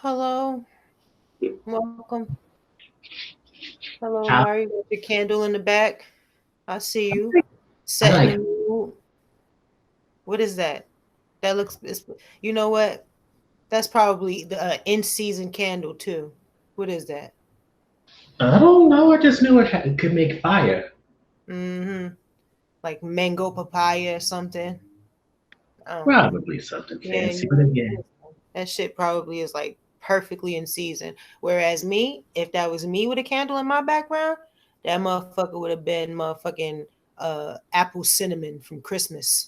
Hello, welcome. Hello, I, Amari, with your candle in the back. I see you I setting the like mood. What is that? That looks. You know what? That's probably the in-season candle too. What is that? I don't know. I just knew it could make fire. Mm-hmm. Like mango papaya or something. I don't know. Probably something Yeah, fancy, but again, that shit probably is like perfectly in season. Whereas me, if that was me with a candle in my background, that motherfucker would have been motherfucking apple cinnamon from Christmas.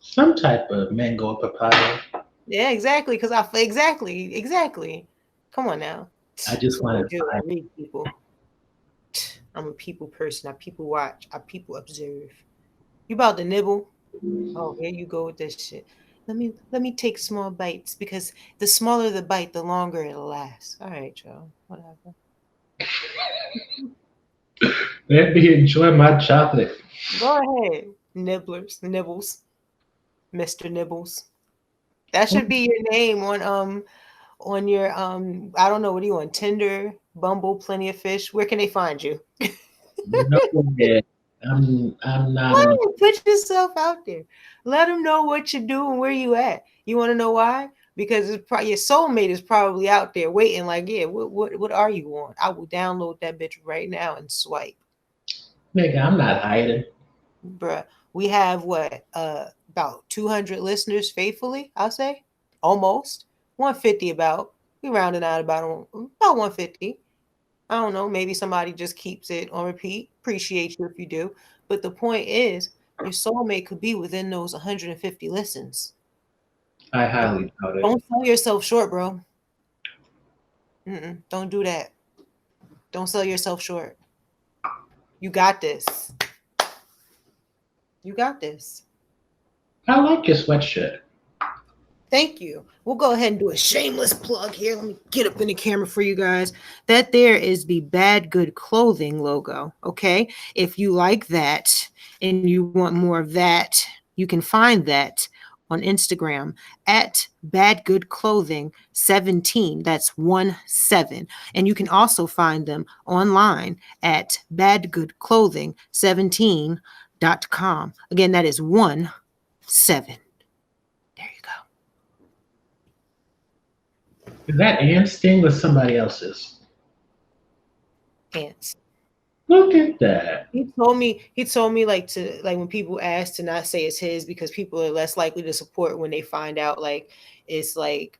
some type of mango papaya. Yeah, exactly. Because exactly. Come on now. I That's just what I wanted do. fire. I read people. I'm a people person. I people watch. I people observe. You about to nibble? Oh, here you go with this shit. Let me take small bites because the smaller the bite, the longer it'll last. All right, Joe. Whatever. Let me enjoy my chocolate. Go ahead, nibbles, Mister Nibbles. That should be your name on your I don't know, what are you on, Tinder, Bumble, Plenty of Fish? Where can they find you? No way. I'm not on. Why? Put yourself out there. Let them know what you do and where you at. You want to know why? Because your soulmate is probably out there waiting. Like, yeah, what are you on? I will download that bitch right now and swipe, Nigga, I'm not hiding. bruh. We have what about 200 listeners faithfully. I'll say almost 150. About we rounding out about 150. I don't know. Maybe somebody just keeps it on repeat. Appreciate you if you do. But the point is, your soulmate could be within those 150 listens. I Don't highly doubt it. don't sell yourself short, bro. Don't do that. Don't sell yourself short. You got this. You got this. I like your sweatshirt. Thank you. We'll go ahead and do a shameless plug here. Let me get up in the camera for you guys. That there is the Bad Good Clothing logo. Okay. If you like that and you want more of that, you can find that on Instagram at Bad Good Clothing 17. That's 1 7. And you can also find them online at badgoodclothing 17.com. Again, that is 1 7. There you go. Is that Am's thing or somebody else's? Ants. Look at that. He told me like when people ask to not say it's his because people are less likely to support when they find out like it's like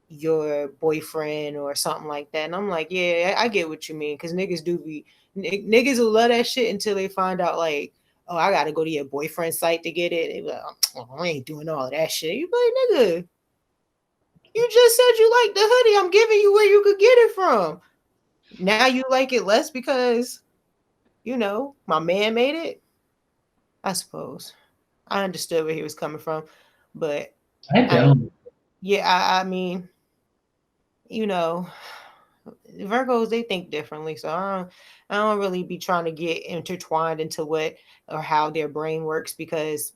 your boyfriend or something like that. And I'm like, yeah, I get what you mean because niggas do be niggas will love that shit until they find out like, oh, I gotta go to your boyfriend's site to get it. They be like, oh, I ain't doing all of that shit. You be like, nigga, you just said you like the hoodie. I'm giving you where you could get it from. Now you like it less because my man made it. I suppose. I understood where he was coming from, but I I don't. don't. Yeah, I mean, you know, Virgos they think differently, so I don't really be trying to get intertwined into what or how their brain works because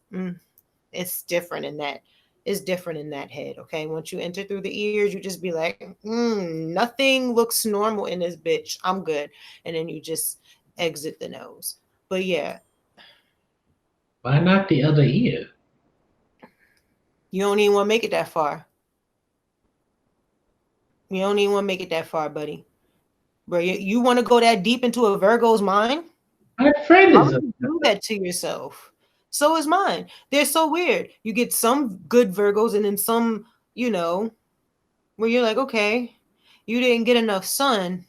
it's different in that. It's different in that head. Okay, once you enter through the ears, you just be like, nothing looks normal in this bitch. I'm good, and then you just exit the nose. But yeah, Why not the other ear? you don't even want to make it that far. You don't even want to make it that far, buddy. Bro, you want to go that deep into a Virgo's mind? My friend Why is would a. you do that to yourself? So is mine. They're so weird. You get some good Virgos and then some, you know, where you're like, okay, you didn't get enough sun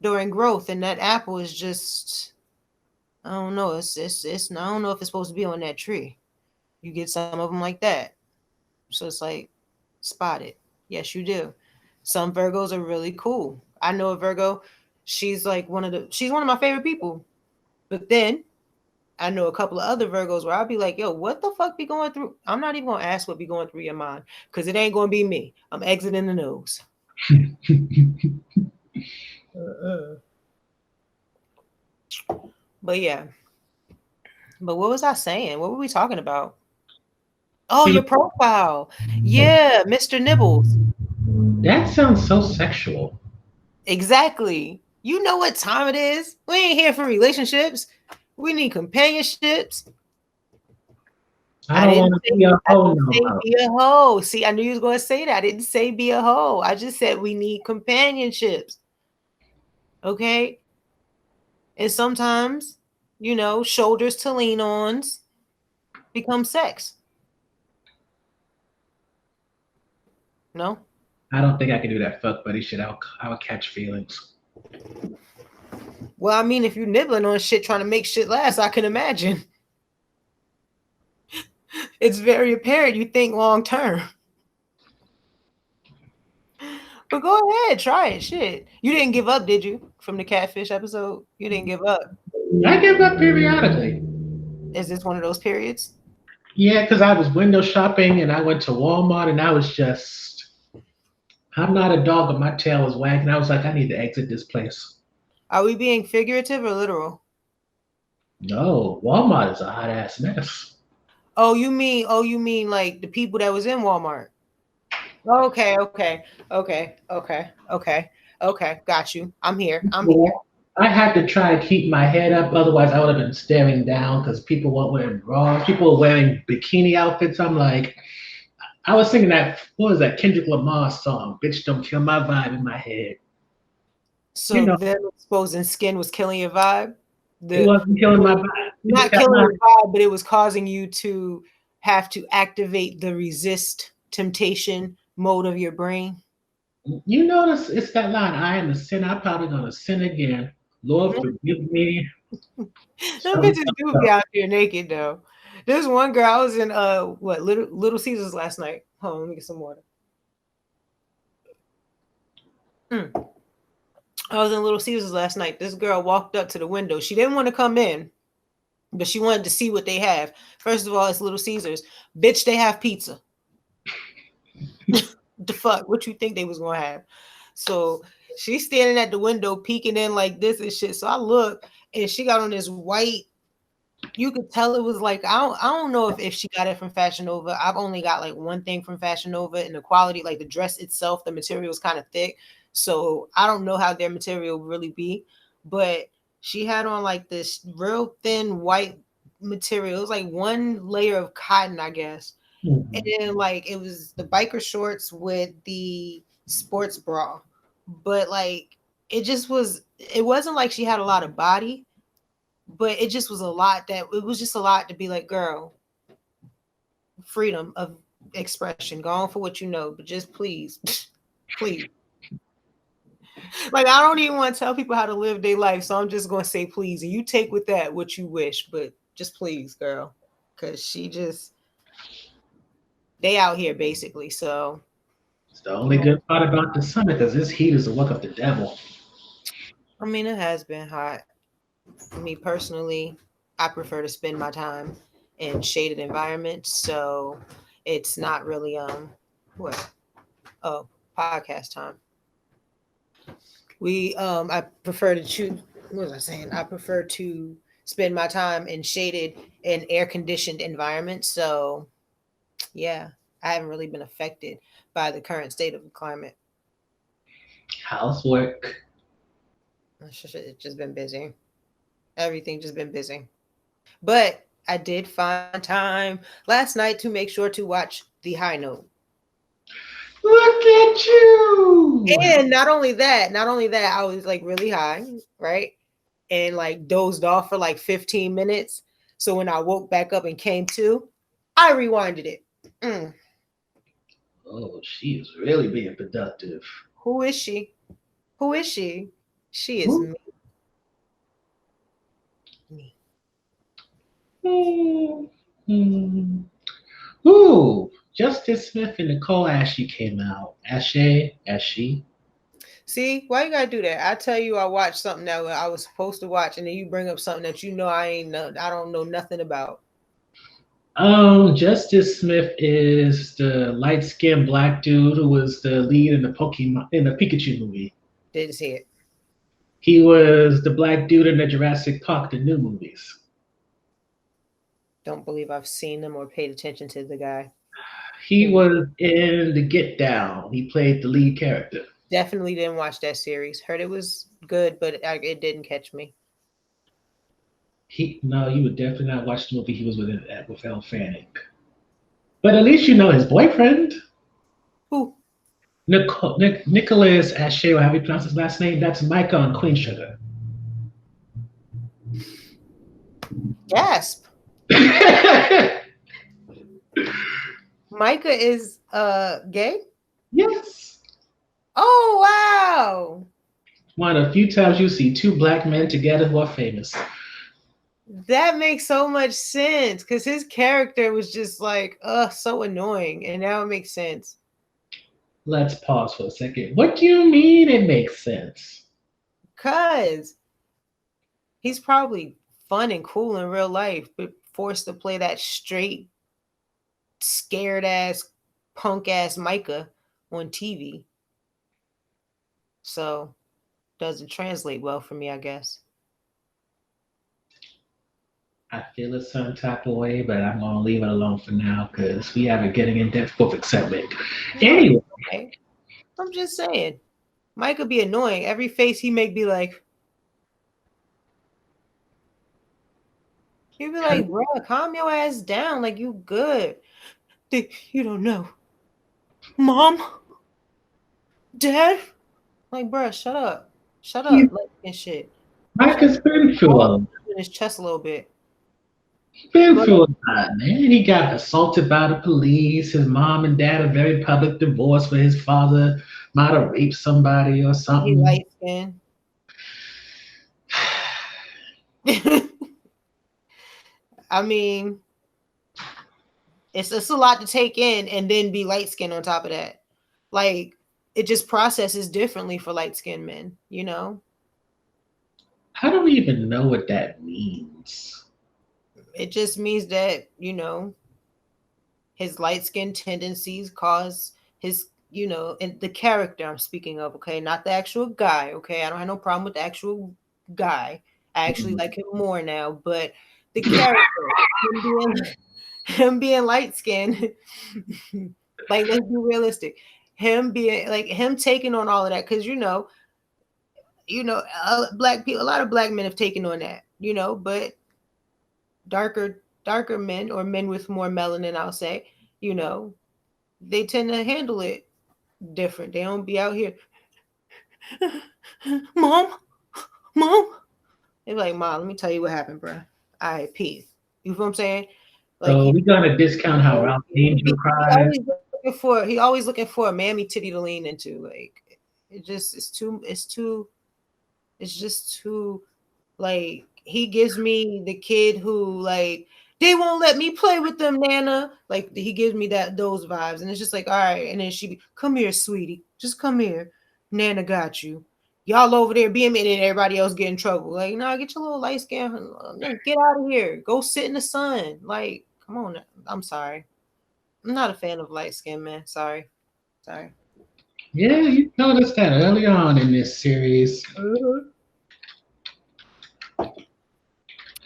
during growth, and that apple is just, I don't know. It's I don't know if it's supposed to be on that tree. You get some of them like that. So it's like, spot it. Yes, you do. Some Virgos are really cool. I know a Virgo. She's one of my favorite people. But then I know a couple of other Virgos where I'll be like, yo, what the fuck be going through? I'm not even gonna ask what be going through your mind because it ain't gonna be me. I'm exiting the nose. Uh-uh. But yeah. But what was I saying? What were we talking about? Oh, your profile. Yeah, Mr. Nibbles. That sounds so sexual. Exactly. You know what time it is. We ain't here for relationships. We need companionships. I don't want to be a I hoe didn't no say more. be a hoe. See, I knew you was gonna say that. I didn't say be a hoe. I just said we need companionships. Okay. And sometimes, shoulders to lean on become sex. No? I don't think I can do that fuck buddy shit. I would catch feelings. Well, I mean, if you're nibbling on shit trying to make shit last, I can imagine. It's very apparent you think long term. But go ahead, try it. Shit. You didn't give up, did you? From the catfish episode? You didn't give up. I give up periodically. Is this one of those periods? Yeah, because I was window shopping and I went to Walmart and I was just, I'm not a dog, but my tail was wagging. I was like, I need to exit this place. Are we being figurative or literal? No, Walmart is a hot ass mess. Oh, you mean like the people that was in Walmart? Okay, okay, okay, okay, okay, okay. Got you. I'm here. I'm here. Well, I had to try and keep my head up, otherwise I would have been staring down because people weren't wearing bras. People were wearing bikini outfits. I'm like, I was singing that, what was that, Kendrick Lamar song, Bitch Don't Kill My Vibe in my head. You So know, them exposing skin was killing your vibe. it The wasn't killing my well, vibe. It just not got killing my, your vibe, but it was causing you to have to activate the resist temptation mode of your brain. you notice it's that line, I am a sinner, I'm probably going to sin again. Lord, forgive me. Them Some, bitches some do be stuff. out there naked though. There's one girl I was in what Little Caesars last night. Hold on, let me get some water. Mm. I was in Little Caesars last night. This girl walked up to the window. She didn't want to come in, but she wanted to see what they have. First of all, it's Little Caesars. Bitch, they have pizza. The fuck? What you think they was gonna have? So she's standing at the window peeking in like this and shit. So I look and she got on this white. You could tell it was like I don't know if she got it from Fashion Nova. I've only got like one thing from Fashion Nova, and the quality, like the dress itself, the material is kind of thick. So I don't know how their material really be, but she had on like this real thin white material. It was like one layer of cotton, I guess. And Mhm. then like it was the biker shorts with the sports bra. But like it wasn't like she had a lot of body, but it just was a lot that it was just a lot to be like, girl, freedom of expression. Go on for what you know, but just please, please. Like I don't even want to tell people how to live their life, so I'm just gonna say please, and you take with that what you wish, but just please, girl, because she just they out here basically. So It's the only good part about the summer because this heat is the work of the devil. I mean, it has been hot. Me personally, I prefer to spend my time in shaded environments, so it's not really what oh podcast time. I prefer to choose. What was I saying? I prefer to spend my time in shaded and air conditioned environments. So yeah, I haven't really been affected by the current state of the climate. Housework. It's just been busy. Everything just been busy. But I did find time last night to make sure to watch The High Note. Look at you! And not only that, I was like really high, right? And like dozed off for like 15 minutes. So when I woke back up and came to, I rewinded it. Mm. Oh, she is really being productive. Who is she? Who is she? She is Ooh, me. mm, ooh. Justice Smith and Nicole Ashe came out. Ashe. See, why you gotta do that? I tell you, I watched something that I was supposed to watch, and then you bring up something that you know I don't know nothing about. Justice Smith is the light-skinned black dude who was the lead in the Pokemon in the Pikachu movie. Didn't see it. He was the black dude in the Jurassic Park, the new movies. Don't believe I've seen him or paid attention to the guy. He Period. was in The Get Down. He played the lead character. Definitely didn't watch that series. Heard it was good, but it didn't catch me. No, you would definitely not watch the movie he was with Elle Fanning. But at least you know his boyfriend, Who? Nicholas Ashe, or how you pronounce his last name. That's Micah on Queen Sugar. Gasp. Micah is gay? Yes. Oh wow. One of the few times you see two black men together who are famous. That makes so much sense because his character was just like, so annoying. And now it makes sense. Let's pause for a second. What do you mean it makes sense? Because he's probably fun and cool in real life, but forced to play that straight, scared ass, punk ass Micah on TV. So doesn't translate well for me, I guess. I feel a certain type of way, but I'm going to leave it alone for now because we have a getting in depth book segment. No, Anyway, okay. I'm just saying. Micah be annoying. Every face he make be like, he'd be like, bro, calm your ass down. Like, you good. You don't know. Mom? Dad? Like, bro, shut up. Shut he's up. Like, and shit. Mike Shut has been through up. a In his chest a little bit. been But through a lot, man. He got assaulted by the police. His mom and dad are very public divorce where his father might have raped somebody or he something. light skinned. I mean, it's a lot to take in and then be light skinned on top of that. Like, it just processes differently for light skinned men, you know? I don't even know what that means. It just means that, his light skin tendencies cause his, and the character I'm speaking of, okay, not the actual guy, okay. I don't have no problem with the actual guy. I actually like him more now, but the character, him being, him being light skinned, like let's be realistic. Him being like him taking on all of that, because black people, a lot of black men have taken on that, but darker men or men with more melanin, I'll say, you know, they tend to handle it different. They don't be out here, mom, mom. They're like, mom, let me tell you what happened, bro. I peace. You feel what I'm saying? Like So we're gonna discount how Ralph Angel cries. he always looking for a mammy titty to lean into. Like it's just too like he gives me the kid who like they won't let me play with them, Nana. Like he gives me those vibes, and it's just like all right. And then come here, sweetie, just come here. Nana got you. Y'all over there being me, and then everybody else get in trouble. Like, nah, get your little light skin, get out of here. Go sit in the sun. Like, come on. I'm sorry. I'm not a fan of light skin men. Sorry. Sorry. Yeah, you noticed that early on in this series.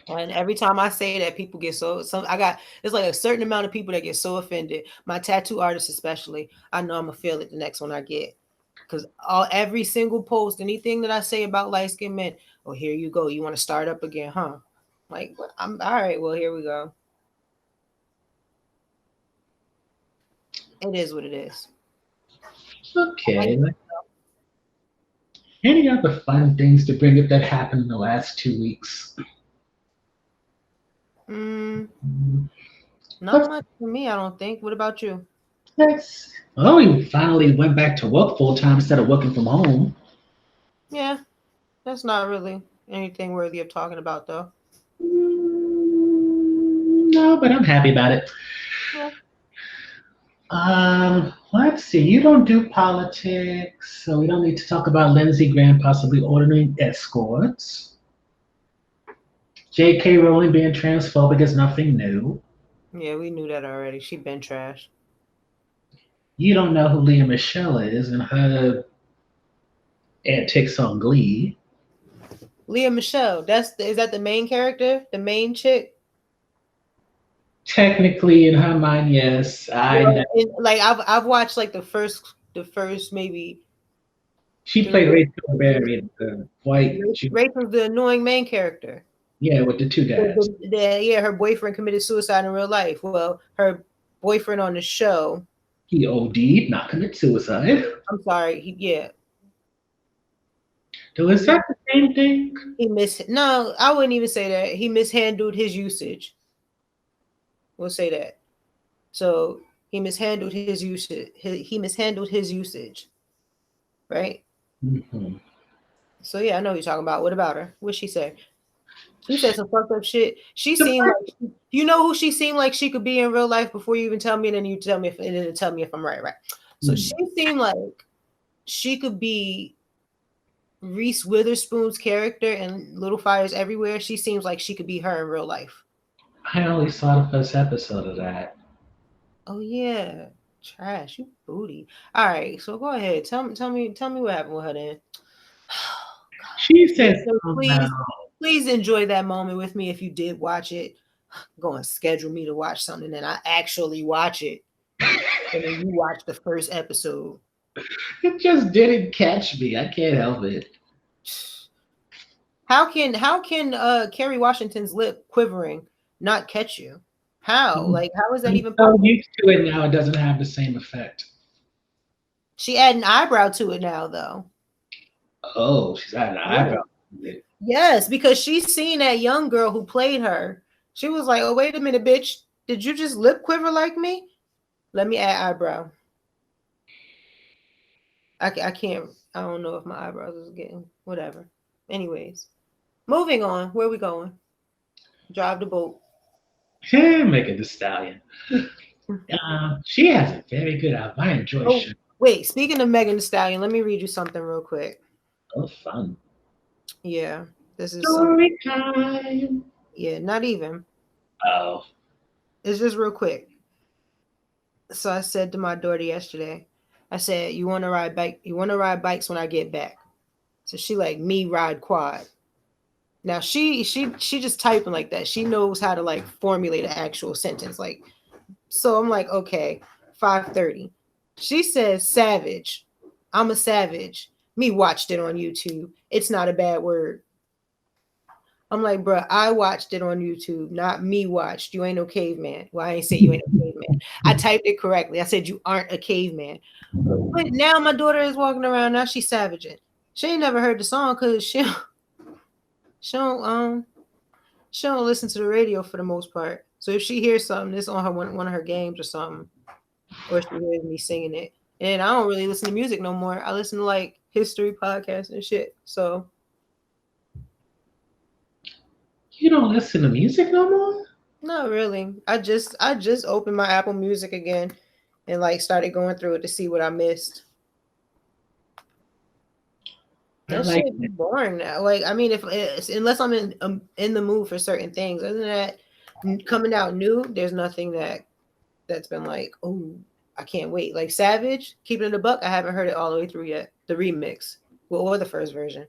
And every time I say that, people get there's like a certain amount of people that get so offended. My tattoo artists, especially, I know I'm gonna feel it the next one I get. Because every single post, anything that I say about light skinned men, oh, here you go. You want to start up again, huh? Like, I'm all right. Well, here we go. It is what it is. Okay. Any other fun things to bring up that happened in the last 2 weeks? Not much for me, I don't think. What about you? Well, we finally went back to work full time instead of working from home. Yeah, that's not really anything worthy of talking about, though. No, but I'm happy about it. Yeah. Let's see. You don't do politics, so we don't need to talk about Lindsey Graham possibly ordering escorts. J.K. Rowling being transphobic is nothing new. Yeah, we knew that already. She been trash. You don't know who Leah Michelle is and her antics on Glee. Leah Michelle, is that the main character? The main chick? Technically, in her mind, yes. Well, like I've watched like the first maybe She three played Rachel episodes. Berry in the white. Rachel's the annoying main character. Yeah, with the two dads. Yeah, her boyfriend committed suicide in real life. Well, her boyfriend on the show. He OD'd, not commit suicide. I'm sorry. Yeah, So he is that the same thing? no, I wouldn't even say that. He mishandled his usage. We'll say that. So he mishandled his usage. He mishandled his usage, right? Hmm. So yeah, I know what you're talking about. What about her? What'd she say? She said some fucked up shit. She The seemed fact, like you know who she seemed like she could be in real life before you even tell me, and then you tell me and then tell me if I'm right, right. So she seemed like she could be Reese Witherspoon's character in Little Fires Everywhere. She seems like she could be her in real life. I only saw the first episode of that. Oh yeah, trash, you booty. All right, so go ahead. Tell me what happened with her then. She Yeah, said so something please, about please enjoy that moment with me if you did watch it. Go and schedule me to watch something, and I actually watch it, and then you watch the first episode. it just didn't catch me. I can't help it. How can Kerry Washington's lip quivering not catch you? How? Like how is that I'm even so possible? used to it now, it doesn't have the same effect. She add an eyebrow to it now though. Oh, she's had an Yeah. eyebrow. Yes, because she's seen that young girl who played her. She was like, "Oh wait a minute, bitch! Did you just lip quiver like me? Let me add eyebrow." I can't. I don't know if my eyebrows is getting whatever. Anyways, moving on. Where we going? Drive the boat. Megan the Stallion. She has a very good album. I enjoy Oh shit. wait, speaking of Megan Thee Stallion, let me read you something real quick. Oh, fun. Yeah, this is some. Story time. Yeah, not even. Oh, It's just real quick. So I said to my daughter yesterday, I said, "You want to ride bike? You want to ride bikes when I get back?" So she like me ride quad. Now she just typing like that. She knows how to like formulate an actual sentence. Like so, I'm like, okay, 5:30. She says savage. I'm a savage. Me watched it on YouTube. It's not a bad word. I'm like, bro, I watched it on YouTube, not me watched. You ain't no caveman. Well, I ain't say you ain't a caveman. I typed it correctly. I said you aren't a caveman. But now my daughter is walking around. Now she's savaging. She ain't never heard the song because she don't she don't listen to the radio for the most part. So if she hears something, it's on her one of her games or something, or she hears me singing it. And I don't really listen to music no more. I listen to like history podcasts and shit. So you don't listen to music no more? not really. I just opened my Apple Music again and like started going through it to see what I missed. I That like shit be it. boring now. Like I mean, if unless I'm in the mood for certain things, other than that, coming out new, there's nothing that's been like, oh, I can't wait. Like Savage, Keeping It a Buck, I haven't heard it all the way through yet. The remix, well, or the first version.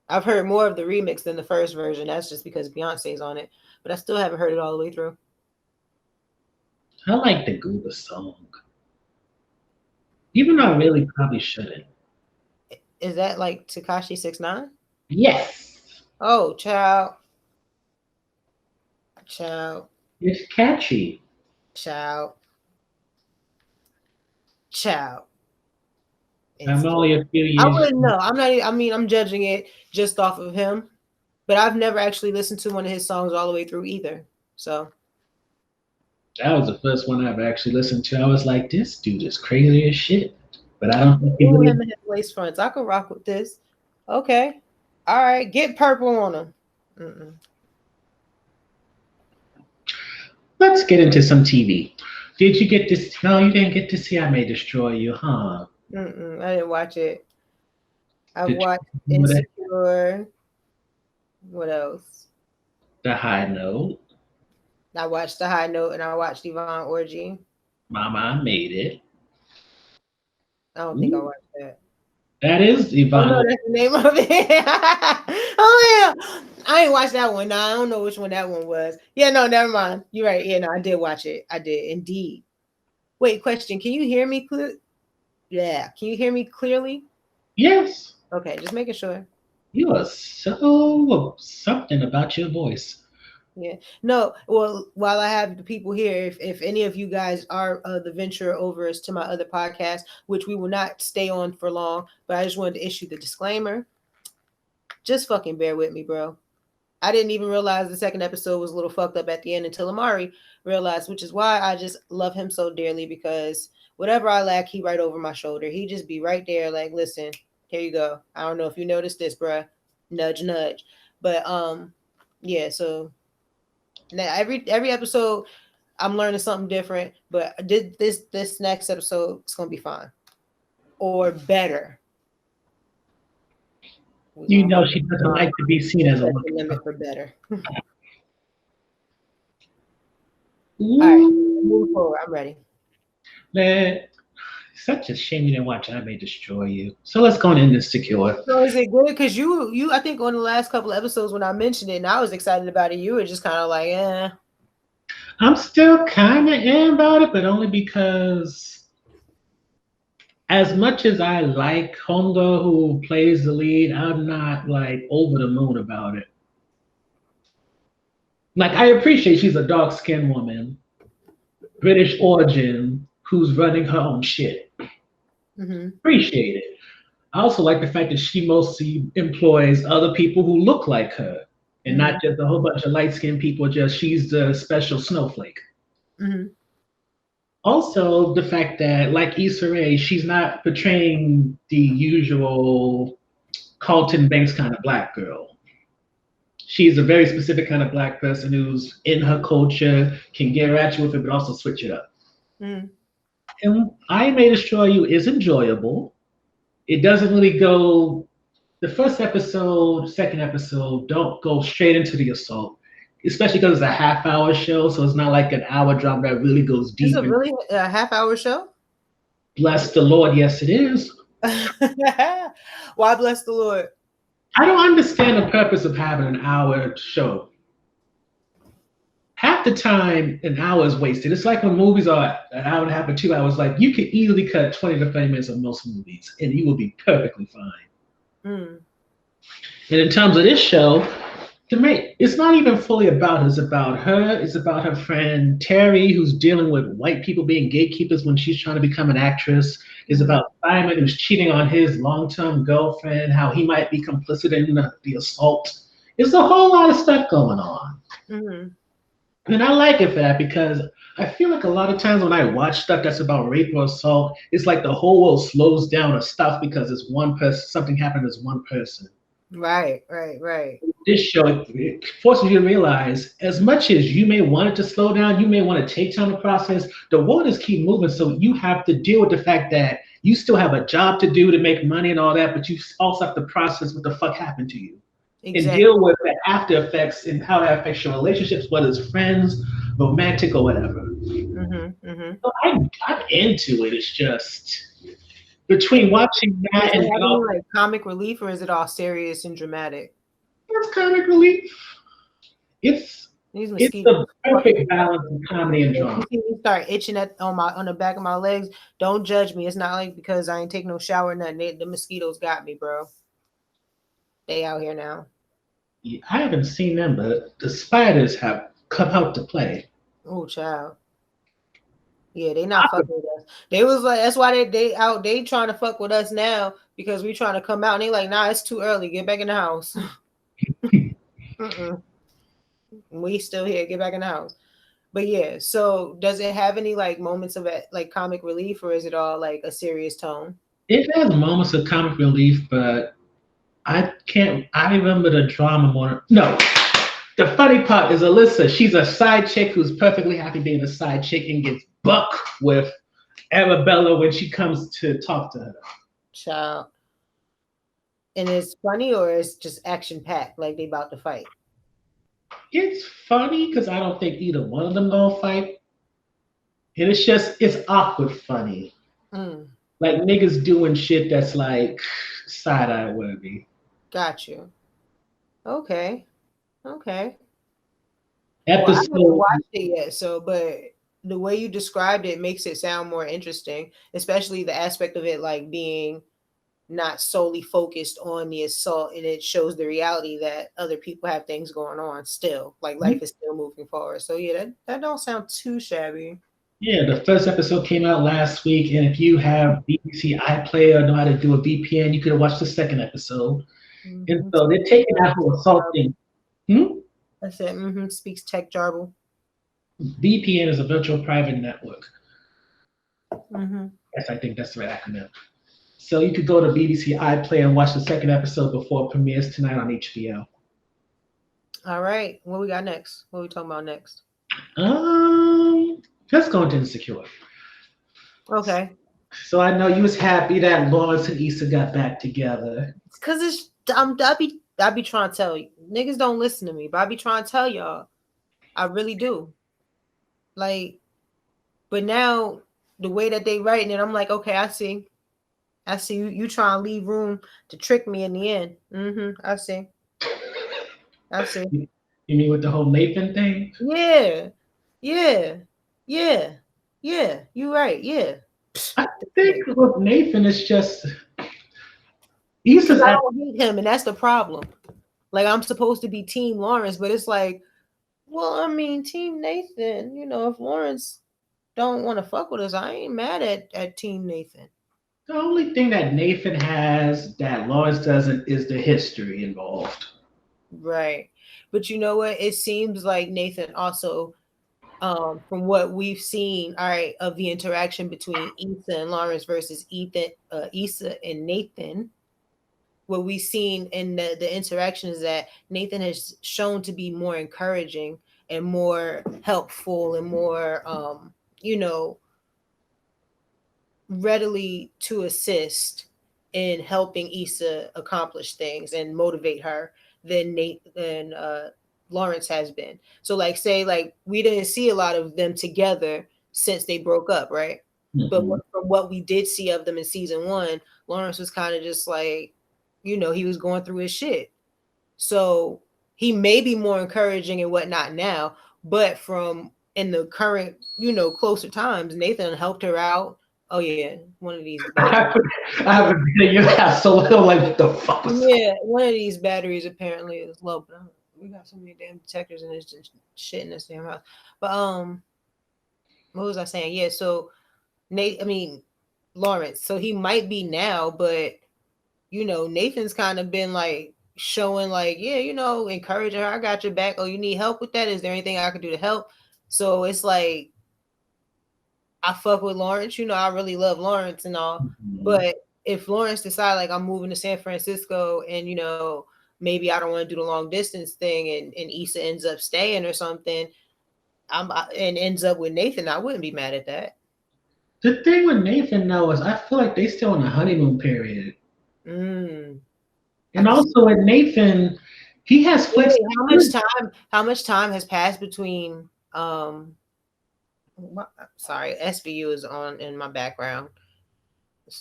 I've heard more of the remix than the first version. That's just because Beyonce's on it, but I still haven't heard it all the way through. I like the Gooba song. Even though I really probably shouldn't. Is that like Takashi 6ix9ine? Yes, Oh, child, child, it's catchy. child, child. I'm It's only a few I years. wouldn't know. I'm not. I mean, I'm judging it just off of him, but I've never actually listened to one of his songs all the way through either. So, That was the first one I've actually listened to. I was like, this dude is crazy as shit. But I don't think he ooh, really. him and his lace fronts. I could rock with this. Okay, all right. Get purple on him. Mm-mm. Let's get into some TV. Did you get this? No, you didn't get to see I May Destroy You, huh? Mm-mm. I didn't watch it. I've Did watched you know that? Insecure. What else? The High Note? I watched The High Note and I watched Yvonne Orji. Mama, I Made It. I don't think I Ooh, watched that. That is Oh no, Yvonne. that's the name of it. Oh yeah, I ain't watched that one. No, I don't know which one that one was. Yeah, no, never mind. You're right. Yeah, no, I did watch it. I did indeed. Wait, question. Can you hear me clear? Yeah, can you hear me clearly? Yes, Okay, just making sure. you are so something about your voice. Yeah. No, well, while I have the people here, if any of you guys are the venture overs to my other podcast, which we will not stay on for long, but I just wanted to issue the disclaimer. Just fucking bear with me, bro. I didn't even realize the second episode was a little fucked up at the end until Amari realized, which is why I just love him so dearly because whatever I lack, he right over my shoulder. He just be right there, like, listen, here you go. I don't know if you noticed this, bruh. Nudge, nudge. But yeah. So now every episode, I'm learning something different. But did this next episode is gonna be fine or better. We're You gonna know hold she it doesn't on. like to be seen We'll as a set woman. the limit for better. All right, move Ooh, forward. I'm ready. man, such a shame you didn't watch I May Destroy You. So let's go on in this secure. So is it good? Because I think on the last couple of episodes when I mentioned it and I was excited about it, you were just kind of like, eh. I'm still kind of in about it, but only because as much as I like Honda, who plays the lead, I'm not like over the moon about it. Like I appreciate she's a dark skinned woman, British origin, who's running her own shit. Mm-hmm. Appreciate it. I also like the fact that she mostly employs other people who look like her and Mm-hmm. not just a whole bunch of light skinned people, just she's the special snowflake. Mm-hmm. Also, the fact that, like Issa Rae, she's not portraying the usual Carlton Banks kind of black girl. She's a very specific kind of black person who's in her culture, can get ratchet with it, but also switch it up. Mm-hmm. And I May Destroy You is enjoyable. It doesn't really go, the first episode, second episode, don't go straight into the assault, especially because it's a half hour show, so it's not like an hour drama that really goes This is deep a and really a half-hour show. bless the Lord, yes, it is. Why bless the Lord? I don't understand the purpose of having an hour show. Half the time, an hour is wasted. It's like when movies are an hour and a half or 2 hours. Like you could easily cut 20 to 30 minutes of most movies, and you will be perfectly fine. Mm. And in terms of this show, it's not even fully about her. It's about her. It's about her friend Terry, who's dealing with white people being gatekeepers when she's trying to become an actress. It's Mm-hmm. about Simon, who's cheating on his long-term girlfriend, how he might be complicit in the assault. There's a whole lot of stuff going on. Mm-hmm. And I like it for that because I feel like a lot of times when I watch stuff that's about rape or assault, it's like the whole world slows down or stops because it's one person, something happened to one person. Right, right, right. This show it forces you to realize as much as you may want it to slow down, you may want to take time to process, the world is keep moving. So you have to deal with the fact that you still have a job to do to make money and all that, but you also have to process what the fuck happened to you and Exactly. deal with the after effects and how that affects your relationships, whether it's friends, romantic, or whatever. Mm-hmm. Mm-hmm. So I'm into it. It's just between watching Does that it and have any also like comic relief, or is it all serious and dramatic? it's comic relief. It's These it's mosquitoes the fucking. perfect balance of comedy and If you drama. see me start itching on the back of my legs, don't judge me. It's not like because I ain't take no shower or nothing. The mosquitoes got me, bro. They out here now. I haven't seen them, but the spiders have come out to play. Oh, child. Yeah, they not fucking with us. They was like, that's why they trying to fuck with us now because we trying to come out. And they like, nah, it's too early. Get back in the house. Mm-mm. We still here. Get back in the house. But yeah, so does it have any like moments of it, like comic relief, or is it all like a serious tone? It has moments of comic relief, but I can't. I remember the drama more. No, the funny part is Alyssa. She's a side chick who's perfectly happy being a side chick and gets buck with Arabella when she comes to talk to her. Child. And it's funny or it's just action packed, like they about to fight. It's funny because I don't think either one of them gonna fight, and it's awkward funny. Mm. Like niggas doing shit that's like side eye worthy. Got you. Okay. Okay. Well, I haven't Episode. watched it yet, so but the way you described it makes it sound more interesting, especially the aspect of it like being not solely focused on the assault, and it shows the reality that other people have things going on still. Like life is still moving forward. So yeah, that don't sound too shabby. Yeah, the first episode came out last week, and if you have BBC iPlayer or know how to do a VPN, you could watch the second episode. And so they're Speaks, taking that whole tech assault jargon. thing. Hmm? I said, speaks tech jargon. VPN is a virtual private network. Mm-hmm. Yes, I think that's the right acronym. So you could go to BBC iPlayer and watch the second episode before it premieres tonight on HBO. All right. What we got next? What we talking about next? Um, let's go into Insecure. Okay. So I know you was happy that Lawrence and Issa got back together. It's cause I be trying to tell you. Niggas don't listen to me, but I be trying to tell y'all. I really do. Like, but now the way that they writing it, I'm like, okay, I see. I see you trying to leave room to trick me in the end. I see. I see. You mean with the whole Nathan thing? Yeah. Yeah. Yeah. Yeah. You right. Yeah. I think with Nathan, it's just Issa's Because I at. don't hate him, and that's the problem. Like I'm supposed to be Team Lawrence, but it's like, well, I mean, Team Nathan. If Lawrence don't want to fuck with us, I ain't mad at Team Nathan. The only thing that Nathan has that Lawrence doesn't is the history involved. Right. But you know what? It seems like Nathan also, from what we've seen, all right, of the interaction between Issa and Lawrence versus Issa and Nathan, what we've seen in the interaction is that Nathan has shown to be more encouraging and more helpful and more, you know, readily to assist in helping Issa accomplish things and motivate her than Lawrence has been. So like say like we didn't see a lot of them together since they broke up, right? But Mhm. from what we did see of them in season 1, Lawrence was kind of just like, he was going through his shit. So he may be more encouraging and whatnot now, but from in the current, closer times, Nathan helped her out. Oh yeah, one of these I batteries. haven't been in your house, so I'm like, what the fuck was that? Yeah, one of these batteries apparently is low, but we got so many damn detectors and this shit in this damn house. But what was I saying? Yeah, so Lawrence. So he might be now, but Nathan's kind of been like showing like, yeah, encouraging her. I got your back. Oh, you need help with that? Is there anything I can do to help? So it's like I fuck with Lawrence. I really love Lawrence and all. Mhm. But if Lawrence decide like I'm moving to San Francisco and maybe I don't want to do the long distance thing and Issa ends up staying or something, and ends up with Nathan, I wouldn't be mad at that. The thing with Nathan though is I feel like they still in a honeymoon period. Mm, I And can see. also with Nathan, he has Wait, flex. how much time has passed between sorry, SVU is on in my background.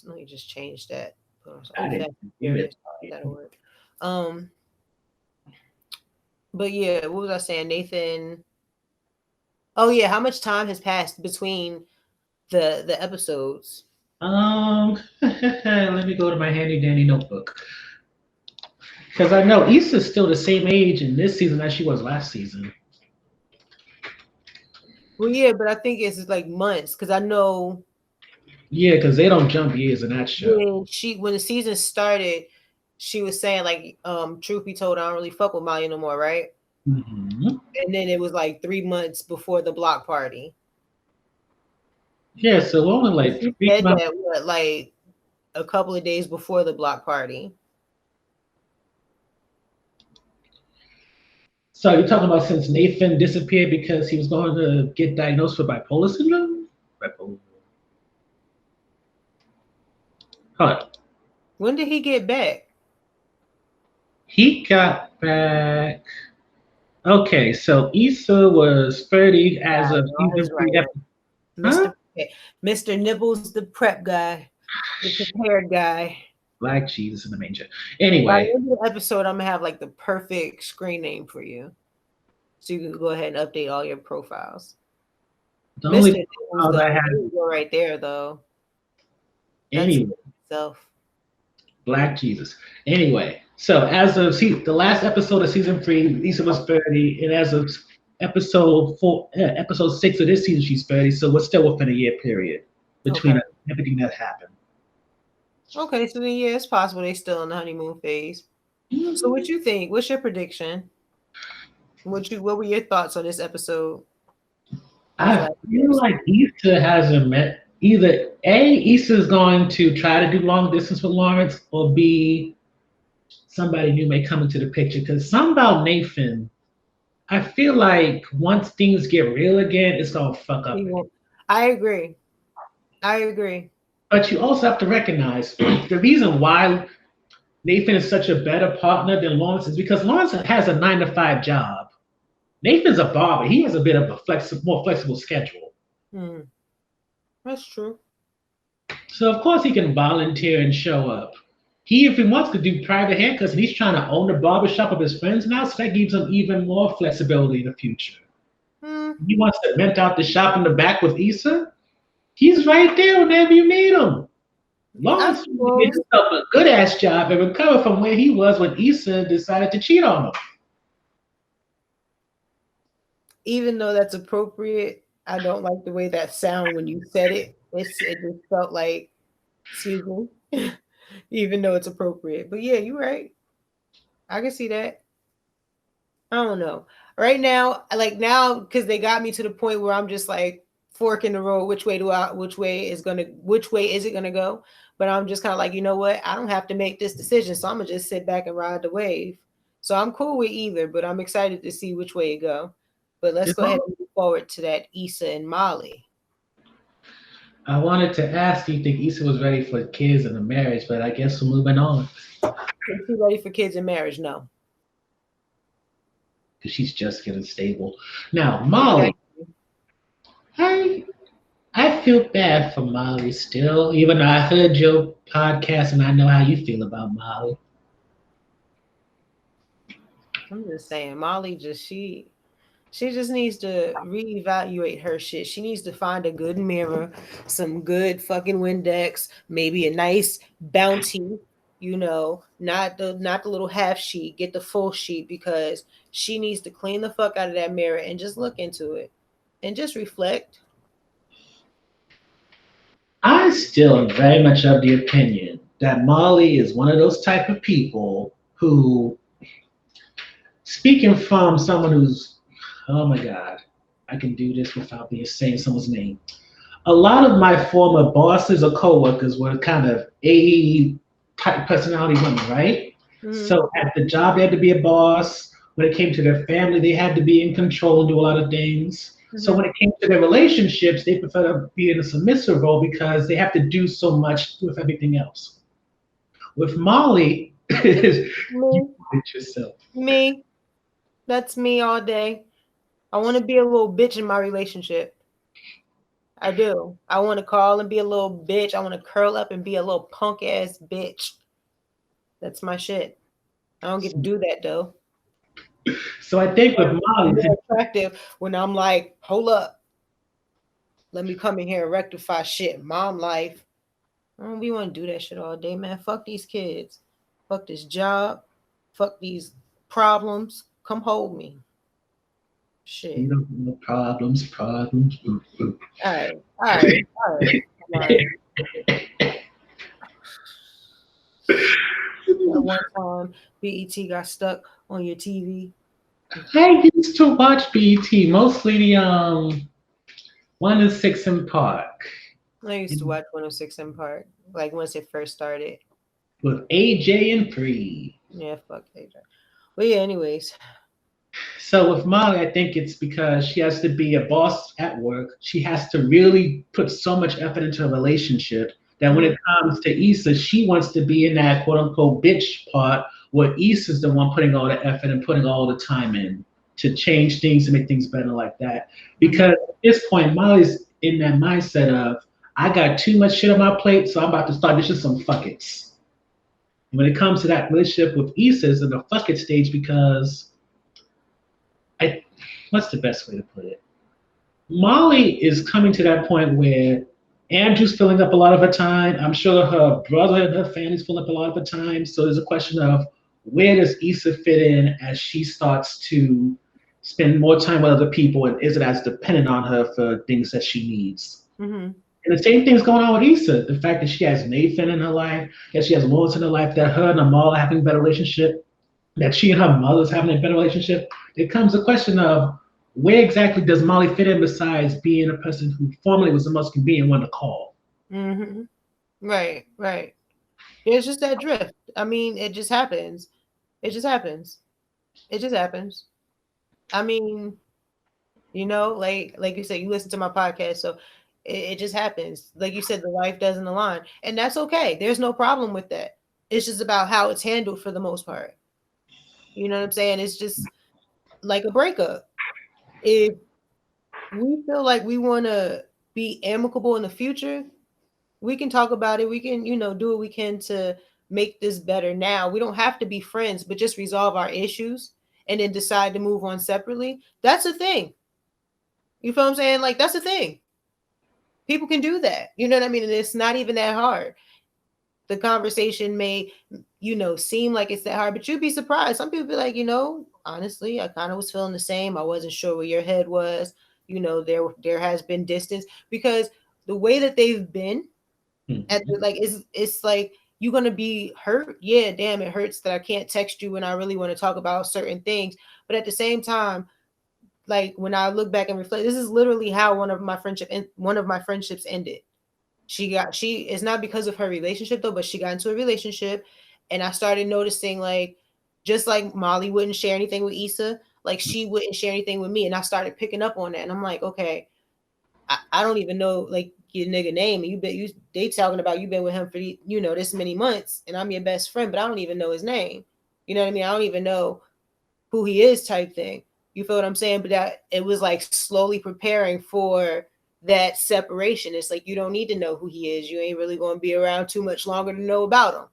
Let me just change that. I Oh, didn't fast and do it. furious. That'll work. Um, but yeah, what was I saying? Nathan. Oh yeah, how much time has passed between the episodes? Let me go to my handy dandy notebook. Because I know Issa's still the same age in this season as she was last season. Well, yeah, but I think it's like months because I know Yeah, because they don't jump years in that show. when the season started, she was saying like, truth be told, I don't really fuck with Molly no more, right? Hmm. And then it was like 3 months before the block party. Yeah, so only And like she 3 months. said that what, like a couple of days before the block party. So you're talking about since Nathan disappeared because he was going to get diagnosed with bipolar syndrome? Bipolar. Huh. When did he get back? He got back. Okay, so Issa was 30 as Guy, of all season his three. writing. Huh? Mr. Mr. Nibbles, the prep guy. The prepared guy. Black Jesus in the manger. By Anyway, the end of the episode, I'm gonna have like the perfect screen name for you, so you can go ahead and update all your profiles. the Mister only Nichols, profile I though, there have you go right there, though. That's anyway, itself. Black Jesus. Anyway, so as of the last episode of season 3, Lisa was 30, and as of episode 6 of this season, she's 30. So we're still within a year period Okay. between everything that happened. Okay, so then yeah, it's possible they still in the honeymoon phase. So what you think? What's your prediction? What were your thoughts on this episode? This I last feel episode. like Issa hasn't met either Issa is going to try to do long distance with Lawrence, or B, somebody new may come into the picture. Because something about Nathan, I feel like once things get real again, it's gonna fuck up He again. won't- I agree. I agree. But you also have to recognize the reason why Nathan is such a better partner than Lawrence is because Lawrence has a 9 to 5 job. Nathan's a barber. He has a bit of a more flexible schedule. Hmm. That's true. So of course he can volunteer and show up. He, if he wants, could do private haircuts, and he's trying to own the barbershop of his friends now, so that gives him even more flexibility in the future. Hmm. He wants to rent out the shop in the back with Issa. He's right there whenever you need him. I Lawrence needs to get suppose, himself a good ass job and recover from where he was when Issa decided to cheat on him. even though that's appropriate, I don't like the way that sound when you said it. It just felt like, excuse me, even though it's appropriate. But yeah, you're right. I can see that. I don't know. Right now, like now, because they got me to the point where I'm just like fork in the road. Which way is it gonna go? But I'm just kind of like, you know what? I don't have to make this decision, so I'm gonna just sit back and ride the wave. So I'm cool with either, but I'm excited to see which way it go. But let's go ahead and move forward to that Issa and Molly. I wanted to ask, do you think Issa was ready for kids and a marriage? But I guess we're moving on Is she ready for kids and marriage? No. because she's just getting stable. Now, Molly, Exactly. I I feel bad for Molly still, even though I heard your podcast and I know how you feel about Molly. I'm just saying, Molly she just needs to reevaluate her shit. She needs to find a good mirror, some good fucking Windex, maybe a nice bounty, not the little half sheet, get the full sheet because she needs to clean the fuck out of that mirror and just look into it and just reflect. I still am very much of the opinion that Molly is one of those type of people who, speaking from someone who's, oh my God, I can do this without being saying someone's name. A lot of my former bosses or coworkers were kind of A type personality women, right? Mm-hmm. So at the job, they had to be a boss. When it came to their family, they had to be in control and do a lot of things. So Mm-hmm. when it came to their relationships, they prefer to be in a submissive role because they have to do so much with everything else. With Molly, you Me, do it yourself. me, that's me all day. I want to be a little bitch in my relationship. I do. I want to call and be a little bitch. I want to curl up and be a little punk ass bitch. That's my shit. I don't get to do that though. So I think with I'm Molly, more attractive when I'm like, hold up, let me come in here and rectify shit. Mom life. I don't be want to do that shit all day, man. Fuck these kids. Fuck this job. Fuck these problems. Come hold me. you Shit. know, no problems. Ooh, ooh. All right. All right. All right. Amari. That one time BET got stuck on your TV. I used to watch BET, mostly the 106 in Park I used to watch 106 in Park, like once it first started. with AJ and Free. Yeah, fuck AJ. But yeah, anyways. So with Molly, I think it's because she has to be a boss at work. She has to really put so much effort into a relationship that when Mhm. it comes to Issa, she wants to be in that quote unquote bitch part where Issa's the one putting all the effort and putting all the time in to change things to make things better like that. Mhm. Because at this point, Molly's in that mindset of I got too much shit on my plate, so I'm about to start dishing some fuckets. When it comes to that relationship with Issa, it's in the fuck it stage because I, what's the best way to put it? Molly is coming to that point where Andrew's filling up a lot of her time. I'm sure her brother and her family's filling up a lot of her time. So there's a question of where does Issa fit in as she starts to spend more time with other people and isn't as dependent on her for things that she needs. Mm-hmm. And the same thing's going on with Issa. The fact that she has Nathan in her life, that she has Lawrence in her life, that her and Amal are having a better relationship, that she and her mother's having a better relationship. There comes the question of where exactly does Molly fit in besides being a person who formerly was the most convenient one to call? Mm-hmm. Right, right. It's just that drift. I mean, it just happens. It just happens. It just happens. I mean, like you said, you listen to my podcast, so it just happens. Like you said, the life doesn't align, and that's okay. There's no problem with that. It's just about how it's handled for the most part. You know what I'm saying? It's just like a breakup. If we feel like we want to be amicable in the future, we can talk about it. We can, do what we can to make this better now. We don't have to be friends, but just resolve our issues and then decide to move on separately. That's a thing. You feel what I'm saying? Like, that's a thing. People can do that. You know what I mean? And it's not even that hard. The conversation may, seem like it's that hard, but you'd be surprised. Some people be like, honestly, I kind of was feeling the same. I wasn't sure where your head was. There has been distance because the way that they've been at Mhm. the, like it's like you're gonna be hurt. Yeah, damn, it hurts that I can't text you when I really want to talk about certain things. But at the same time, like when I look back and reflect, this is literally how one of my friendships ended. She it's not because of her relationship though, but she got into a relationship, and I started noticing like just like Molly wouldn't share anything with Issa, like she wouldn't share anything with me, and I started picking up on that, and I'm like, okay, I don't even know like your nigga name, and they talking about you been with him for this many months, and I'm your best friend, but I don't even know his name. You know what I mean? I don't even know who he is, type thing. You feel what I'm saying? But that it was like slowly preparing for that separation. It's like you don't need to know who he is. You ain't really going to be around too much longer to know about him.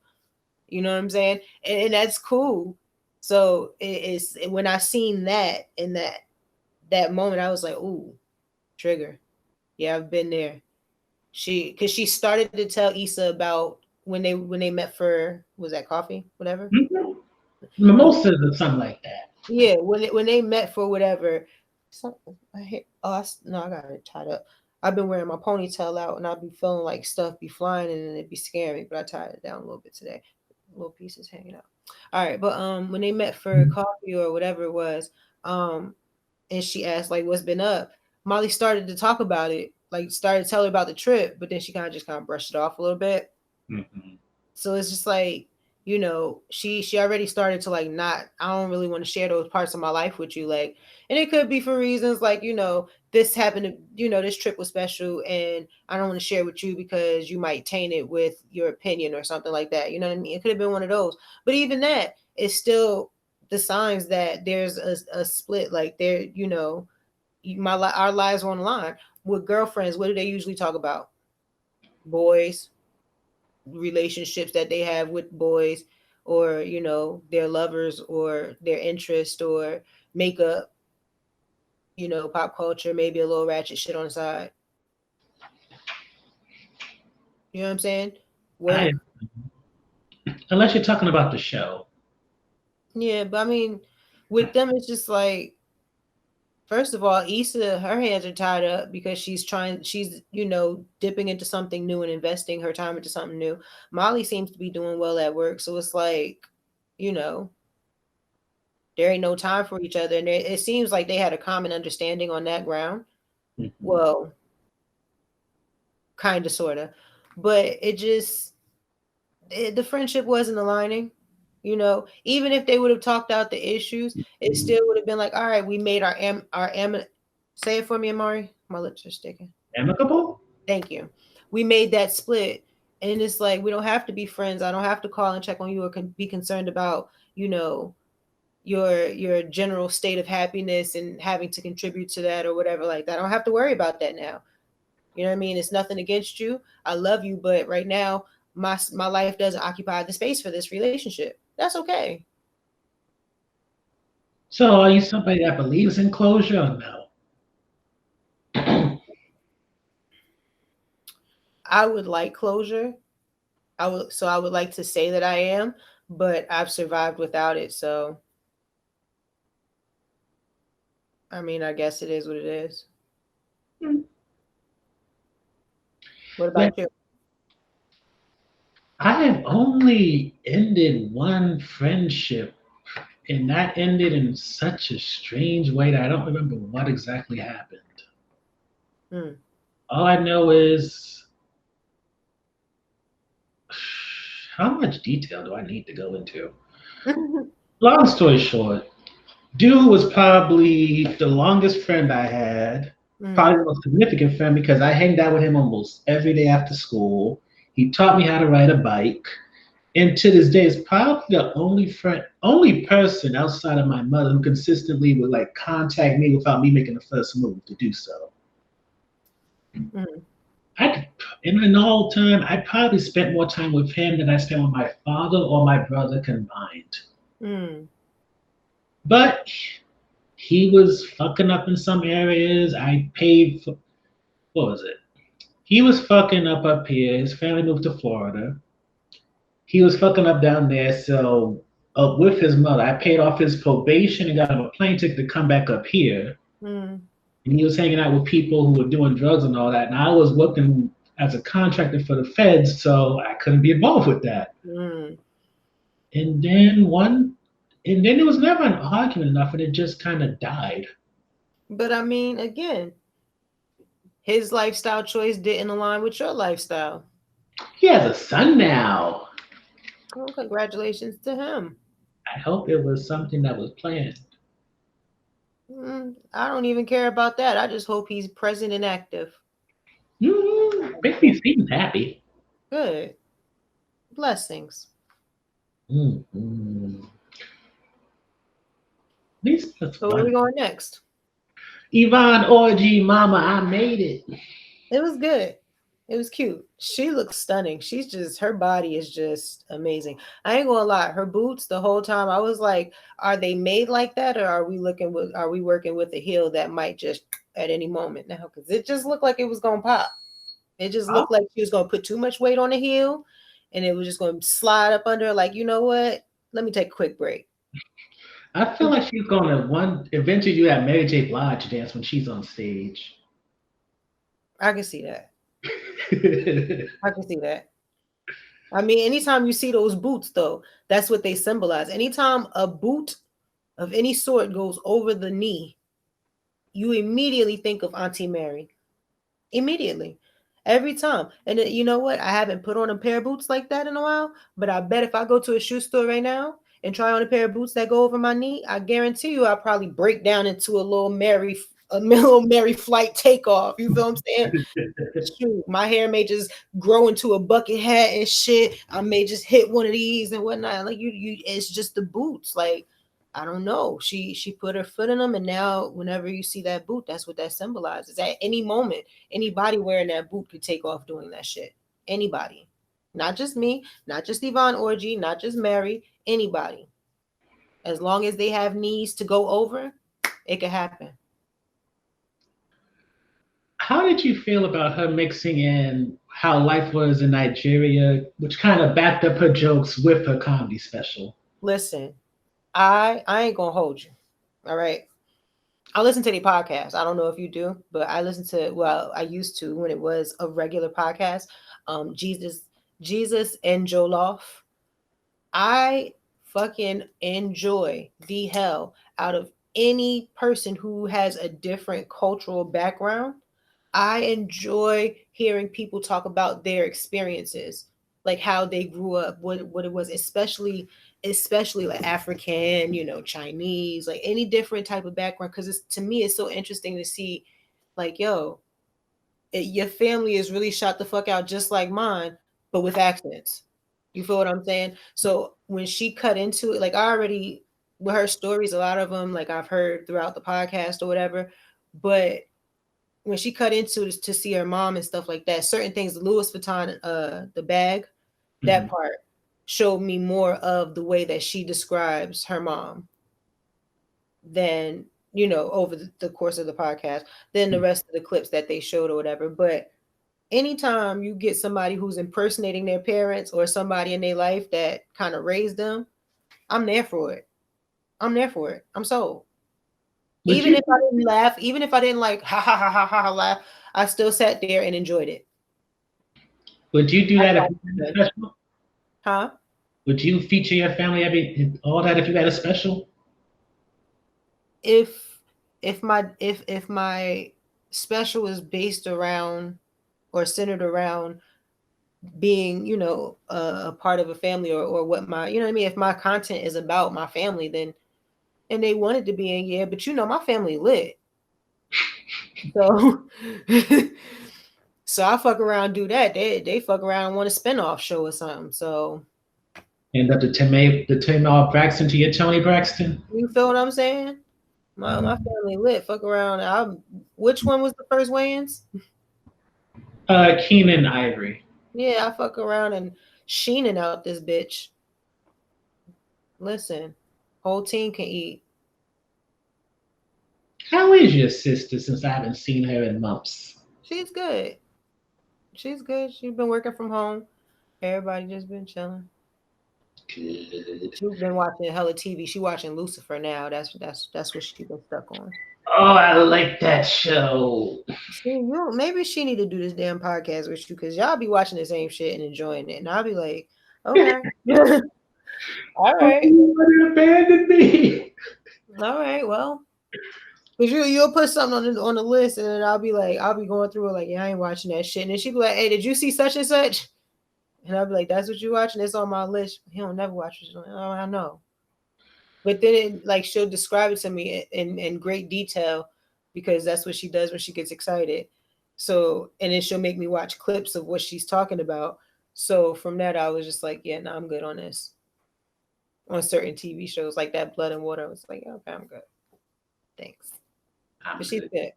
You know what I'm saying? And that's cool. So it's when I seen that in that moment, I was like, ooh, trigger. Yeah, I've been there. Because she started to tell Issa about when they met for, was that coffee, whatever. Mhm. When Mimosas or something like that. Yeah, when they met for whatever. No, I got it tied up. I've been wearing my ponytail out, and I'll be feeling like stuff be flying, and then it be scaring me. But I tied it down a little bit today. Little pieces hanging out. All right, but when they met for coffee or whatever it was, um, and she asked like, "What's been up?" Molly started to talk about it, like started to tell her about the trip, but then she kind of brushed it off a little bit. Mhm. So it's just like, she already started to like not, I don't really want to share those parts of my life with you. Like, and it could be for reasons like, this happened to, this trip was special and I don't want to share with you because you might taint it with your opinion or something like that. You know what I mean? It could have been one of those. But even that is still the signs that there's a split. Like there, our lives are on the line. With girlfriends, what do they usually talk about? Boys, relationships that they have with boys, or their lovers, or their interest, or makeup, pop culture, maybe a little ratchet shit on the side. You know what I'm saying? I, Work. unless you're talking about the show. Yeah, but I mean, with them it's just like, first of all, Issa, her hands are tied up because she's dipping into something new and investing her time into something new. Molly seems to be doing well at work, so it's like, you know there ain't no time for each other, and it seems like they had a common understanding on that ground. Mhm. Well, kind of, sort of, but the friendship wasn't aligning. Even if they would have talked out the issues, it still would have been like, all right, we made say it for me, Amari. My lips are sticking. Amicable? Thank you. We made that split, and it's like we don't have to be friends. I don't have to call and check on you or be concerned about your general state of happiness and having to contribute to that or whatever like that. I don't have to worry about that now. You know what I mean? It's nothing against you. I love you, but right now my life doesn't occupy the space for this relationship. That's okay. So are you somebody that believes in closure or no? I would like closure. I would like to say that I am, but I've survived without it. So I mean, I guess it is what it is. What Like, about you? I have only ended one friendship, and that ended in such a strange way that I don't remember what exactly happened. Mm. All I know is how much detail do I need to go into? Long story short, dude was probably the longest friend I had, Mm. probably the most significant friend because I hanged out with him almost every day after school. He taught me how to ride a bike. And to this day, is probably the only person outside of my mother who consistently would like contact me without me making the first move to do so. Mm. I, in all time, I probably spent more time with him than I spent with my father or my brother combined. Mm. But he was fucking up in some areas. I paid for what was it? He was fucking up here. His family moved to Florida. He was fucking up down there. So with his mother, I paid off his probation and got him a plane ticket to come back up here. Mm. And he was hanging out with people who were doing drugs and all that. And I was working as a contractor for the feds, so I couldn't be involved with that. Mm. And then one, and then there was never an argument enough, and it just kind of died. But I mean, again, his lifestyle choice didn't align with your lifestyle. He has a son now. Well, congratulations to him. I hope it was something that was planned. I don't even care about that. I just hope he's present and active. Makes me seem happy. Good. Blessings. Mm-hmm. At least that's So where are we one. going next? Yvonne Orji, Mama, I made it. It was good. It was cute. She looks stunning. She's just her body is just amazing. I ain't gonna lie. Her boots the whole time I was like, are they made like that, or are we working with a heel that might just at any moment now? Because it just looked like it was gonna pop. It just Oh, looked like she was gonna put too much weight on the heel, and it was just gonna slide up under. Like, you know what? Let me take a quick break. I feel like she's gonna one eventually do that Mary J. Blige dance when she's on stage. I can see that. I can see that. I mean, anytime you see those boots, though, that's what they symbolize. Anytime a boot of any sort goes over the knee, you immediately think of Auntie Mary. Immediately. Every time. And you know what? I haven't put on a pair of boots like that in a while, but I bet if I go to a shoe store right now and try on a pair of boots that go over my knee, I guarantee you I'll probably break down into a little Mary flight takeoff. You feel what I'm saying? Shoot, my hair may just grow into a bucket hat and shit. I may just hit one of these and whatnot. Like it's just the boots. Like I don't know. She put her foot in them, and now whenever you see that boot, that's what that symbolizes. At any moment, anybody wearing that boot could take off doing that shit. Anybody, not just me, not just Yvonne Orgy, not just Mary. Anybody, as long as they have knees to go over, it could happen. How did you feel about her mixing in how life was in Nigeria, which kind of backed up her jokes with her comedy special? Listen, I ain't gonna hold you. All right. I listen to the podcast. I don't know if you do, but I listen to well, I used to when it was a regular podcast. Jesus and Joloff. I fucking enjoy the hell out of any person who has a different cultural background. I enjoy hearing people talk about their experiences, like how they grew up, what it was, especially like African, Chinese, like any different type of background. Because it's to me, it's so interesting to see, like, yo, your family is really shot the fuck out just like mine, but with accents. You feel what I'm saying? So when she cut into it, like I already with her stories, a lot of them like I've heard throughout the podcast or whatever, but when she cut into this to see her mom and stuff like that, certain things, the Louis Vuitton, the bag, that Mhm. part showed me more of the way that she describes her mom than, over the course of the podcast, than the rest of the clips that they showed or whatever. But anytime you get somebody who's impersonating their parents or somebody in their life that kind of raised them, I'm there for it. I'm there for it. I'm sold. Would Even you if I didn't laugh, even if I didn't like ha ha ha ha ha ha laugh, I still sat there and enjoyed it. would you do I that if thought you it had was a good. special? Huh? Would you feature your family all that if you had a special? If if my special is based around or centered around being, a part of a family, or what my, you know what I mean, if my content is about my family, then, and they wanted to be in, yeah, but my family lit. So so I fuck around, do that. They fuck around and want a spinoff show or something. So End up the Tamar Braxton to your Tony Braxton? you feel what I'm saying? My family lit. Fuck around. Which one was the first weigh-ins? Keenan Ivory. Yeah, I fuck around and sheening out this bitch. Listen, whole team can eat. How is your sister since I haven't seen her in months? She's good. She's good. She's been working from home. Everybody just been chilling. Good. She's been watching hella TV. She watching Lucifer now. That's what she been stuck on. Oh, I like that show. See, maybe she need to do this damn podcast with you, because y'all be watching the same shit and enjoying it, and I'll be like, okay, all Oh, right, you abandoned me. all right, well, because you'll put something on the list, and then I'll be going through it like, yeah, I ain't watching that shit, and then she be like, hey, did you see such and such? And I'll be like, that's what you watching? It's on my list. He don't never watch it. Like, oh, I know. But then like she'll describe it to me in great detail, because that's what she does when she gets excited. So, and then she'll make me watch clips of what she's talking about. So from that, I was just like, yeah, no, I'm good on this. On certain TV shows like that, Blood and Water, I was like, okay, I'm good. Thanks. I'm But she's good. good.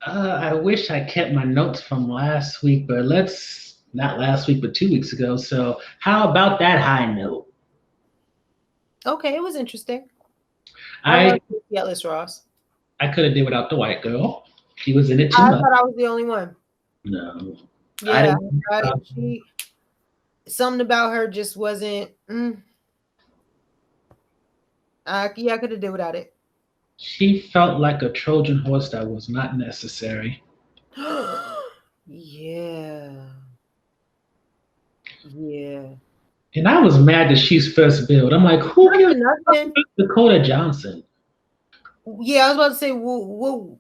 I wish I kept my notes from last week, but let's not last week, but 2 weeks ago. So, how about that high note? Okay, it was interesting. I I love Tracee Ellis Ross. I could have did without the white girl. She was in it too I much. thought I was the only one. No, I Yeah, didn't. she something about her just wasn't. Yeah, I could have did without it. She felt like a Trojan horse that was not necessary. Yeah. Yeah. And I was mad that she's first billed. I'm like, who Not gives for a fuck nothing. about Dakota Johnson? Yeah, I was about to say, what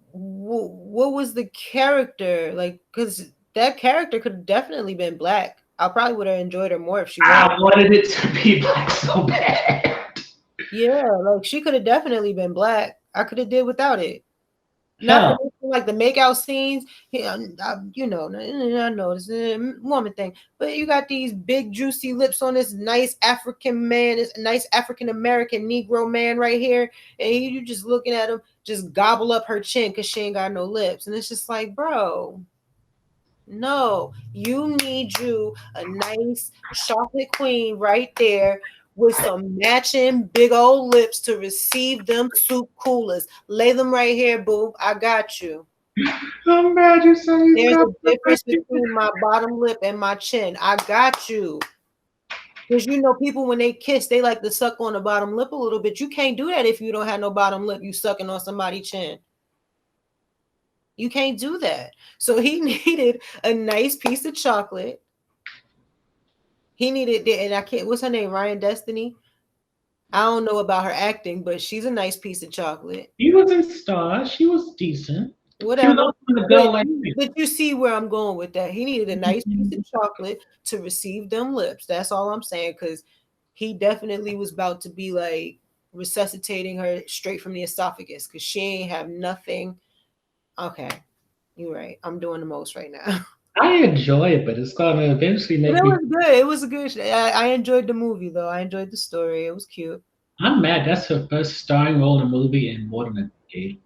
was the character like? Because that character could have definitely been black. I probably would have enjoyed her more if she was. I wanted it to be black so bad. Yeah, like she could have definitely been black. I could have did without it. Not for Hell, nothing, like the makeout scenes. Yeah, I know it's a woman thing, but you got these big juicy lips on this nice African man, this nice African American Negro man right here, and you just looking at him, just gobble up her chin because she ain't got no lips, and it's just like, bro, no, you need you a nice chocolate queen right there with some matching big old lips to receive them soup coolers. Lay them right here, boo. I got you. I'm mad you said he's There's got a difference between my bottom lip and my chin. I got you. Because people when they kiss, they like to suck on the bottom lip a little bit. You can't do that if you don't have no bottom lip. You sucking on somebody's chin. You can't do that. So he needed a nice piece of chocolate. He needed, and I can't, what's her name? Ryan Destiny. I don't know about her acting, but she's a nice piece of chocolate. She was in Star. She was decent. She was Whatever. also in the But girl like but you see where I'm going with that. He needed a nice piece you. of chocolate to receive them lips. That's all I'm saying. Because he definitely was about to be like resuscitating her straight from the esophagus. Because she ain't have nothing. Okay, you're right. I'm doing the most right now. I enjoy it, but it's gonna eventually But make it me. was good. It was a good. I enjoyed the movie though. I enjoyed the story. It was cute. I'm mad. That's her first starring role in a movie in more than a decade.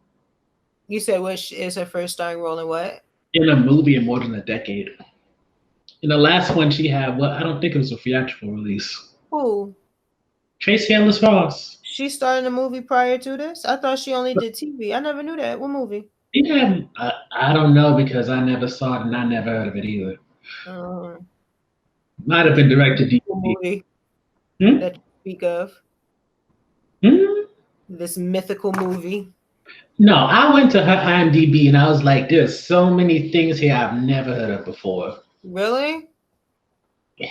You said what is her first starring role in what? in a movie in more than a decade. In the last one, she had what I don't think it was a theatrical release. Who? Tracee Ellis Ross. She starred in a movie prior to this? I thought she only did TV. I never knew that. What movie? She had, I don't know because I never saw it and I never heard of it either. Uh, Might have this been direct to DVD. movie Hmm? that you speak of. Hmm? This mythical movie. No, I went to her IMDb and I was like, there's so many things here I've never heard of before. Really? Yeah.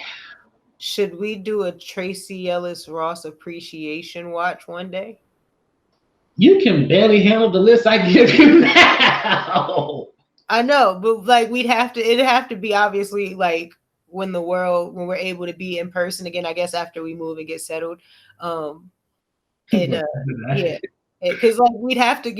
Should we do a Tracee Ellis Ross appreciation watch one day? You can barely handle the list I give you now. I know, but like it'd have to be obviously like when we're able to be in person again, I guess after we move and get settled. Um and yeah, because like we'd have to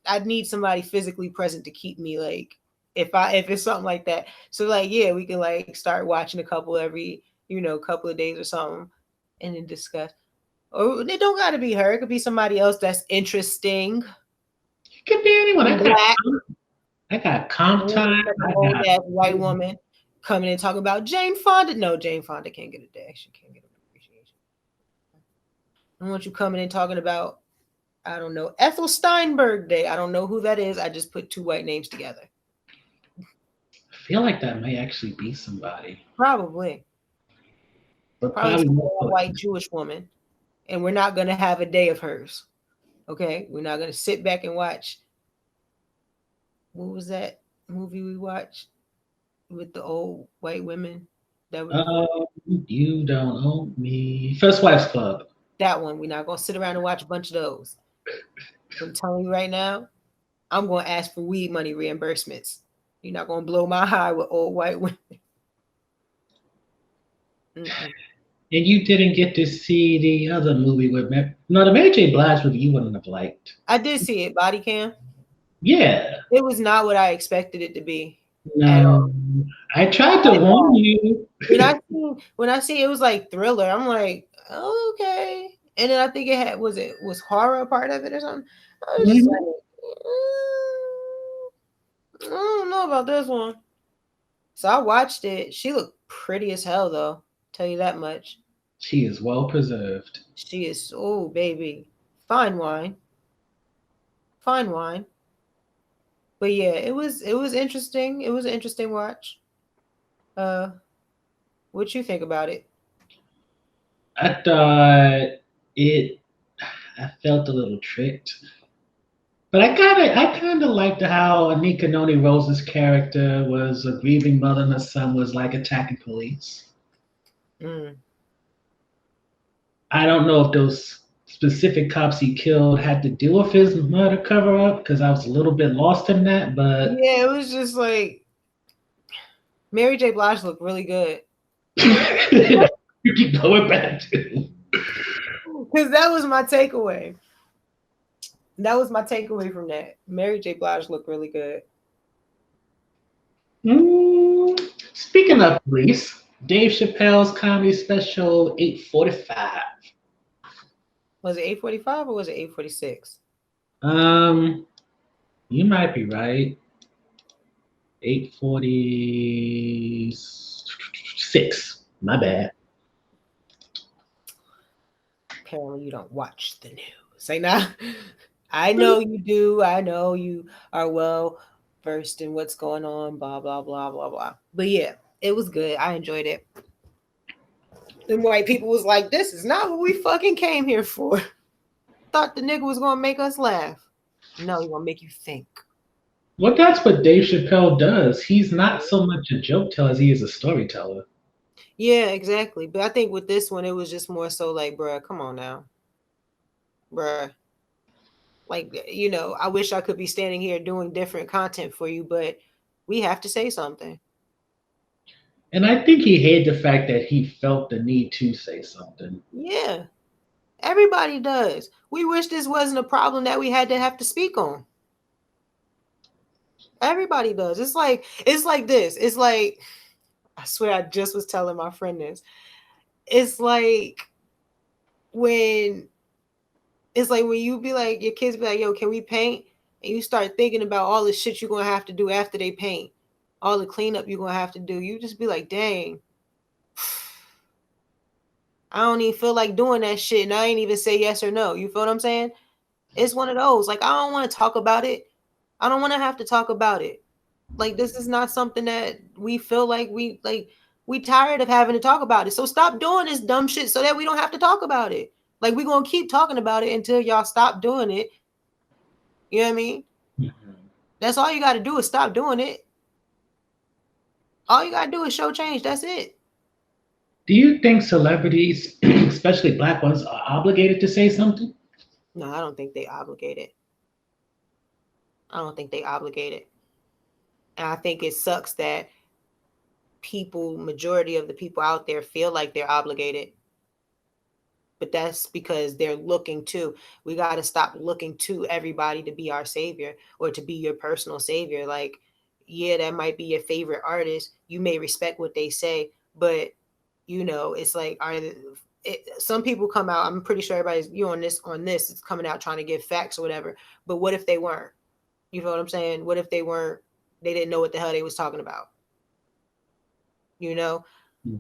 I'd need somebody physically present to keep me like if it's something like that. So like yeah, we can like start watching a couple every couple of days or something, and then discuss. Or it don't got to be her. It could be somebody else that's interesting It could be anyone. and black. I got comp time. Like an I old got ass white woman coming and talking about Jane Fonda. No, Jane Fonda can't get a day. She can't get an appreciation. I want you coming and talking about, I don't know, Ethel Steinberg Day. I don't know who that is. I just put two white names together. I feel like that may actually be somebody. Probably. But Probably probably some more old white Jewish woman. And we're not going to have a day of hers. Okay? We're not going to sit back and watch. What was that movie we watched with the old white women that were divorced? you don't own me. First Wives Club. That one. We're not going to sit around and watch a bunch of those. I'm telling you right now, I'm going to ask for weed money reimbursements. You're not going to blow my high with old white women. Mm-mm. And you didn't get to see the other movie with no, the Mary J. Blige movie you wouldn't have liked. I did see it, Body Cam. Yeah. It was not what I expected it to be at all. No. I tried to warn you. When I see it was like thriller, I'm like, oh, okay. And then I think was horror a part of it or something. I was just like, Mhm. I don't know about this one. So I watched it. She looked pretty as hell though. Tell you that much. She is well preserved. She is oh baby. Fine wine. Fine wine. But yeah, it was interesting. It was an interesting watch. Uh what you think about it? I thought it I felt a little tricked. But I kinda liked how Anika Noni Rose's character was a grieving mother and her son was like attacking police. Mm. I don't know if those specific cops he killed had to do with his murder cover up because I was a little bit lost in that, but Yeah, it was just like Mary J. Blige looked really good. you keep going back to. Because that was my takeaway. That was my takeaway from that. Mary J. Blige looked really good. Speaking of police, Dave Chappelle's comedy special 8:45. Was it 8:45 or was it 8:46? Um, you might be right. 8:46. My bad. Apparently you don't watch the news. Say nah. I know you do. I know you are well versed in what's going on, blah, blah, blah, blah, blah. But yeah, it was good. I enjoyed it. And white people was like, this is not what we fucking came here for. Thought the nigga was gonna make us laugh. No, he gonna make you think. Well, that's what Dave Chappelle does. He's not so much a joke teller as he is a storyteller. Yeah, exactly. But I think with this one, it was just more so like, bruh, come on now. Bruh. Like, I wish I could be standing here doing different content for you, but we have to say something. And I think he hated the fact that he felt the need to say something. Yeah. Everybody does. We wish this wasn't a problem that we had to have to speak on. Everybody does. It's like this. It's like I swear I just was telling my friend this. It's like when It's like when you be like, your kids be like, yo, can we paint? And you start thinking about all the shit you're gonna have to do after they paint, all the cleanup you're gonna have to do. You just be like, dang, I don't even feel like doing that shit, and I ain't even say yes or no. You feel what I'm saying? It's one of those. Like, I don't want to talk about it. I don't want to have to talk about it. Like, this is not something that we feel like we tired of having to talk about it. So stop doing this dumb shit so that we don't have to talk about it. Like, we're gonna keep talking about it until y'all stop doing it. You know what I mean? Mhm. That's all you got to do is stop doing it. All you got to do is show change. That's it. Do you think celebrities, especially black ones, are obligated to say something? No, I don't think they obligated. I don't think they obligated. And I think it sucks that majority of the people out there feel like they're obligated. But that's because they're looking to, we got to stop looking to everybody to be our savior or to be your personal savior. Like, yeah, that might be your favorite artist. You may respect what they say, but it's like, some people come out. I'm pretty sure everybody's on this is coming out trying to give facts or whatever. But what if they weren't? You feel what I'm saying? What if they weren't? They didn't know what the hell they was talking about. You know,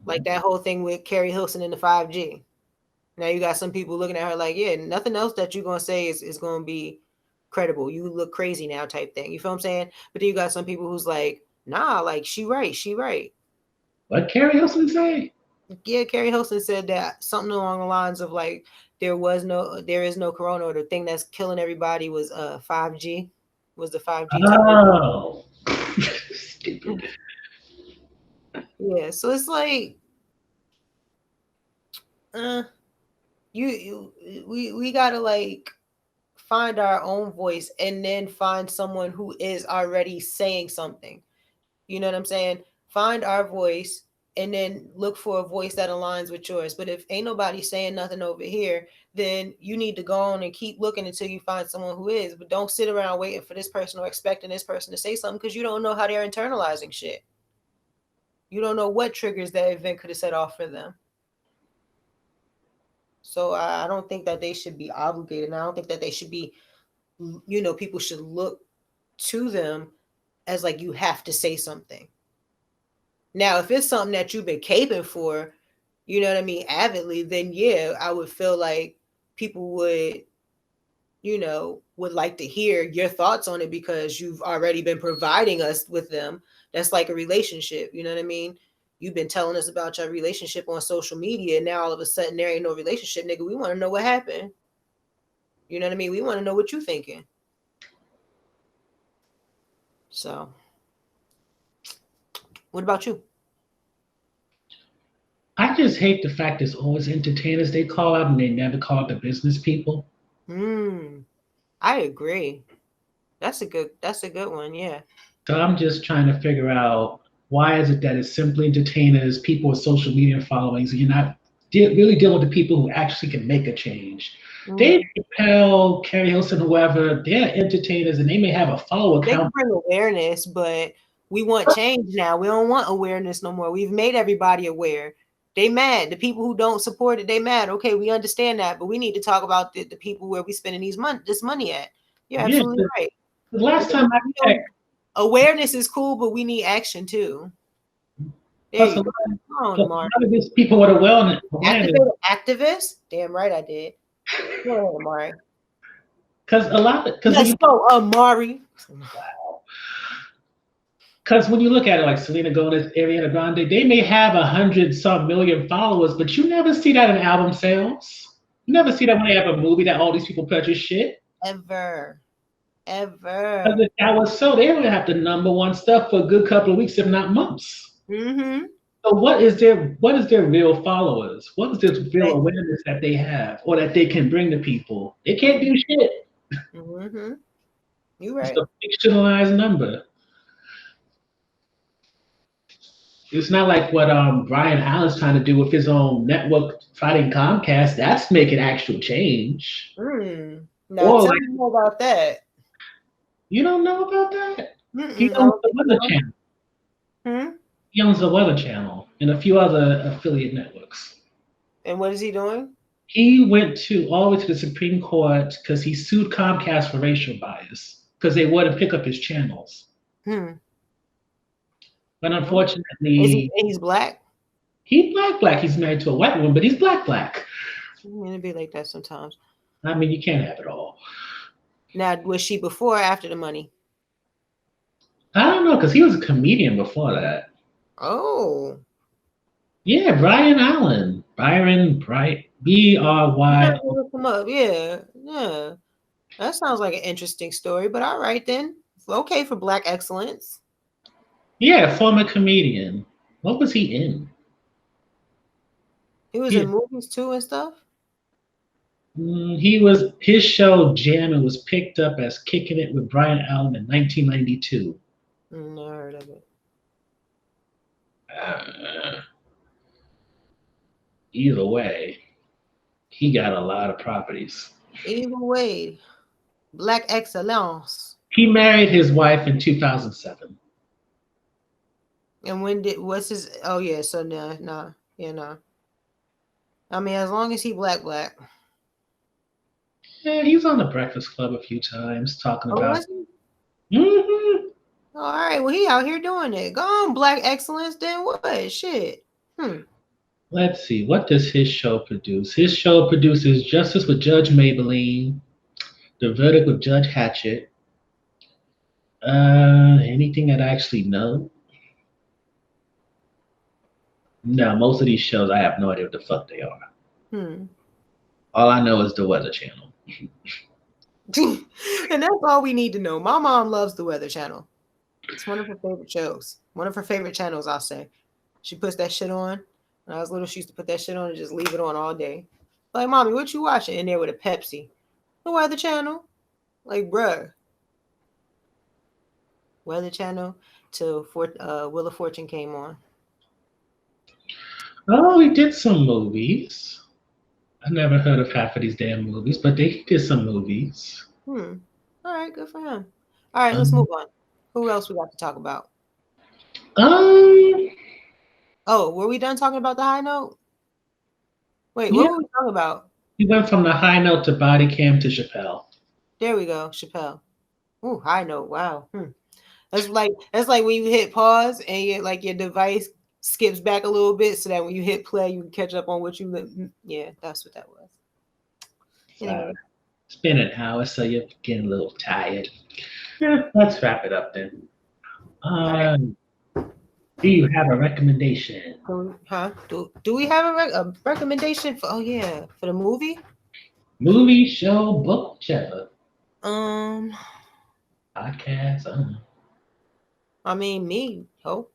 like Mhm. that whole thing with Carrie Hilson in the 5G. Now you got some people looking at her like, yeah, nothing else that you're gonna say is gonna be credible. You look crazy now, type thing. You feel what I'm saying? But then you got some people who's like, nah, like she right, she right. What Carrie Hilson say? Yeah, Carrie Hilson said that something along the lines of like there is no corona, or the thing that's killing everybody was 5G, was the 5G technology. Oh, stupid. Yeah, so it's like, uh, we gotta like find our own voice and then find someone who is already saying something. You know what I'm saying? Find our voice and then look for a voice that aligns with yours. But if ain't nobody saying nothing over here, then you need to go on and keep looking until you find someone who is. But don't sit around waiting for this person or expecting this person to say something, because you don't know how they're internalizing shit. You don't know what triggers that event could have set off for them. So I don't think that they should be obligated. And I don't think that they should be, people should look to them as like you have to say something. Now, if it's something that you've been caping for, you know what I mean, avidly, then yeah, I would feel like people would like to hear your thoughts on it because you've already been providing us with them. That's like a relationship, you know what I mean? You've been telling us about your relationship on social media, and now all of a sudden there ain't no relationship, nigga. We want to know what happened. You know what I mean? We want to know what you thinking. So, what about you? I just hate the fact there's always entertainers they call out and they never call out the business people. Hmm. I agree. That's a good one. Yeah. So I'm just trying to figure out why is it that it's simply entertainers, people with social media followings, and you're not really dealing with the people who actually can make a change. Dave Mhm. Chappelle, Carrie Hilson, whoever, they're entertainers and they may have a follower They can count. bring awareness, but we want change now. We don't want awareness no more. We've made everybody aware. They mad. The people who don't support it, they mad. Okay, we understand that, but we need to talk about the people where we spending this money at. You're Yeah, absolutely right. the last time I You checked, awareness is cool, but we need action too. There plus you go. Come on, a Amari. lot of these people with awareness, Activate activists? Damn right I did. Go ahead, Amari. because when Let's you go, Amari. because when you look at it, like Selena Gomez, Ariana Grande, they may have 100 some million followers, but you never see that in album sales. You never see that when they have a movie that all these people purchase shit. Ever. Because Ever. if that was so, they would have the number one stuff for a good couple of weeks, if not months. Mm-hmm. So what is their real followers? What is this real awareness that they have or that they can bring to people? They can't do shit. Mm-hmm. You It's right. a fictionalized number. It's not like what Brian Allen's trying to do with his own network fighting Comcast. That's making actual change. Now Or tell like me more about that. you don't know about that? He I owns don't the think Weather so. Channel. Hmm? He owns the Weather Channel and a few other affiliate networks. And what is he doing? He went to all the way to the Supreme Court because he sued Comcast for racial bias because they wouldn't pick up his channels. Hmm. But Hmm. Is he? unfortunately, He's black. he black. He's married to a white woman, but he's black. I mean, it'd be like that sometimes. I mean, you can't have it all. Now, was she before or after the money? I don't know because he was a comedian before that. Oh, Yeah, Brian Allen, Byron Bright, you Bry. gotta go look him up. Yeah, yeah. That sounds like an interesting story. But all right then. Okay for black excellence. Yeah, former comedian. What was he in? He was Yeah, in movies too and stuff. he was his show Jam was picked up as Kicking It with Brian Allen in 1992. Never heard of it. Uh, Either way, he got a lot of properties. Either way, black excellence. He married his wife in 2007. And when did what's his? Oh yeah, so nah, nah, yeah, nah. I mean, as long as he black, black. Yeah, he's on the Breakfast Club a few times talking Oh, about. was he? hmm Oh, all right. Well, he out here doing it. Go on, black excellence. Then what? Shit. Hmm. Let's see, what does his show produce? His show produces Justice with Judge Maybelline, The Verdict with Judge Hatchett. Anything that I actually know? No, most of these shows I have no idea what the fuck they are. Hmm. All I know is the Weather Channel. And that's all we need to know. My mom loves the Weather Channel. It's one of her favorite shows. One of her favorite channels, I'll say. She puts that shit on. When I was little, she used to put that shit on and just leave it on all day. Like, mommy, what you watching? In there with a Pepsi. The Weather Channel. Like, bruh. Weather Channel till Wheel of Fortune came on. Oh, he did some movies. I never heard of half of these damn movies, but they did some movies. Hmm. All right, good for him. All right, let's Um, move on. Who else we got to talk about? um Oh, were we done talking about the high note? Wait, what yeah, were we talking about? he went from the high note to body cam to Chappelle. There we go, Chappelle. Ooh, high note. Wow. Hmm. That's like when you hit pause and your device skips back a little bit so that when you hit play you can catch up on what yeah, that's what that was. Uh, Anyway. it's been an hour, so you're getting a little tired. Yeah, let's wrap it up then. All right. Um, do you have a recommendation? Huh? Do we have a recommendation for for the movie? Movie, show, book, whichever. Um Podcast. I don't know. I mean me, hope.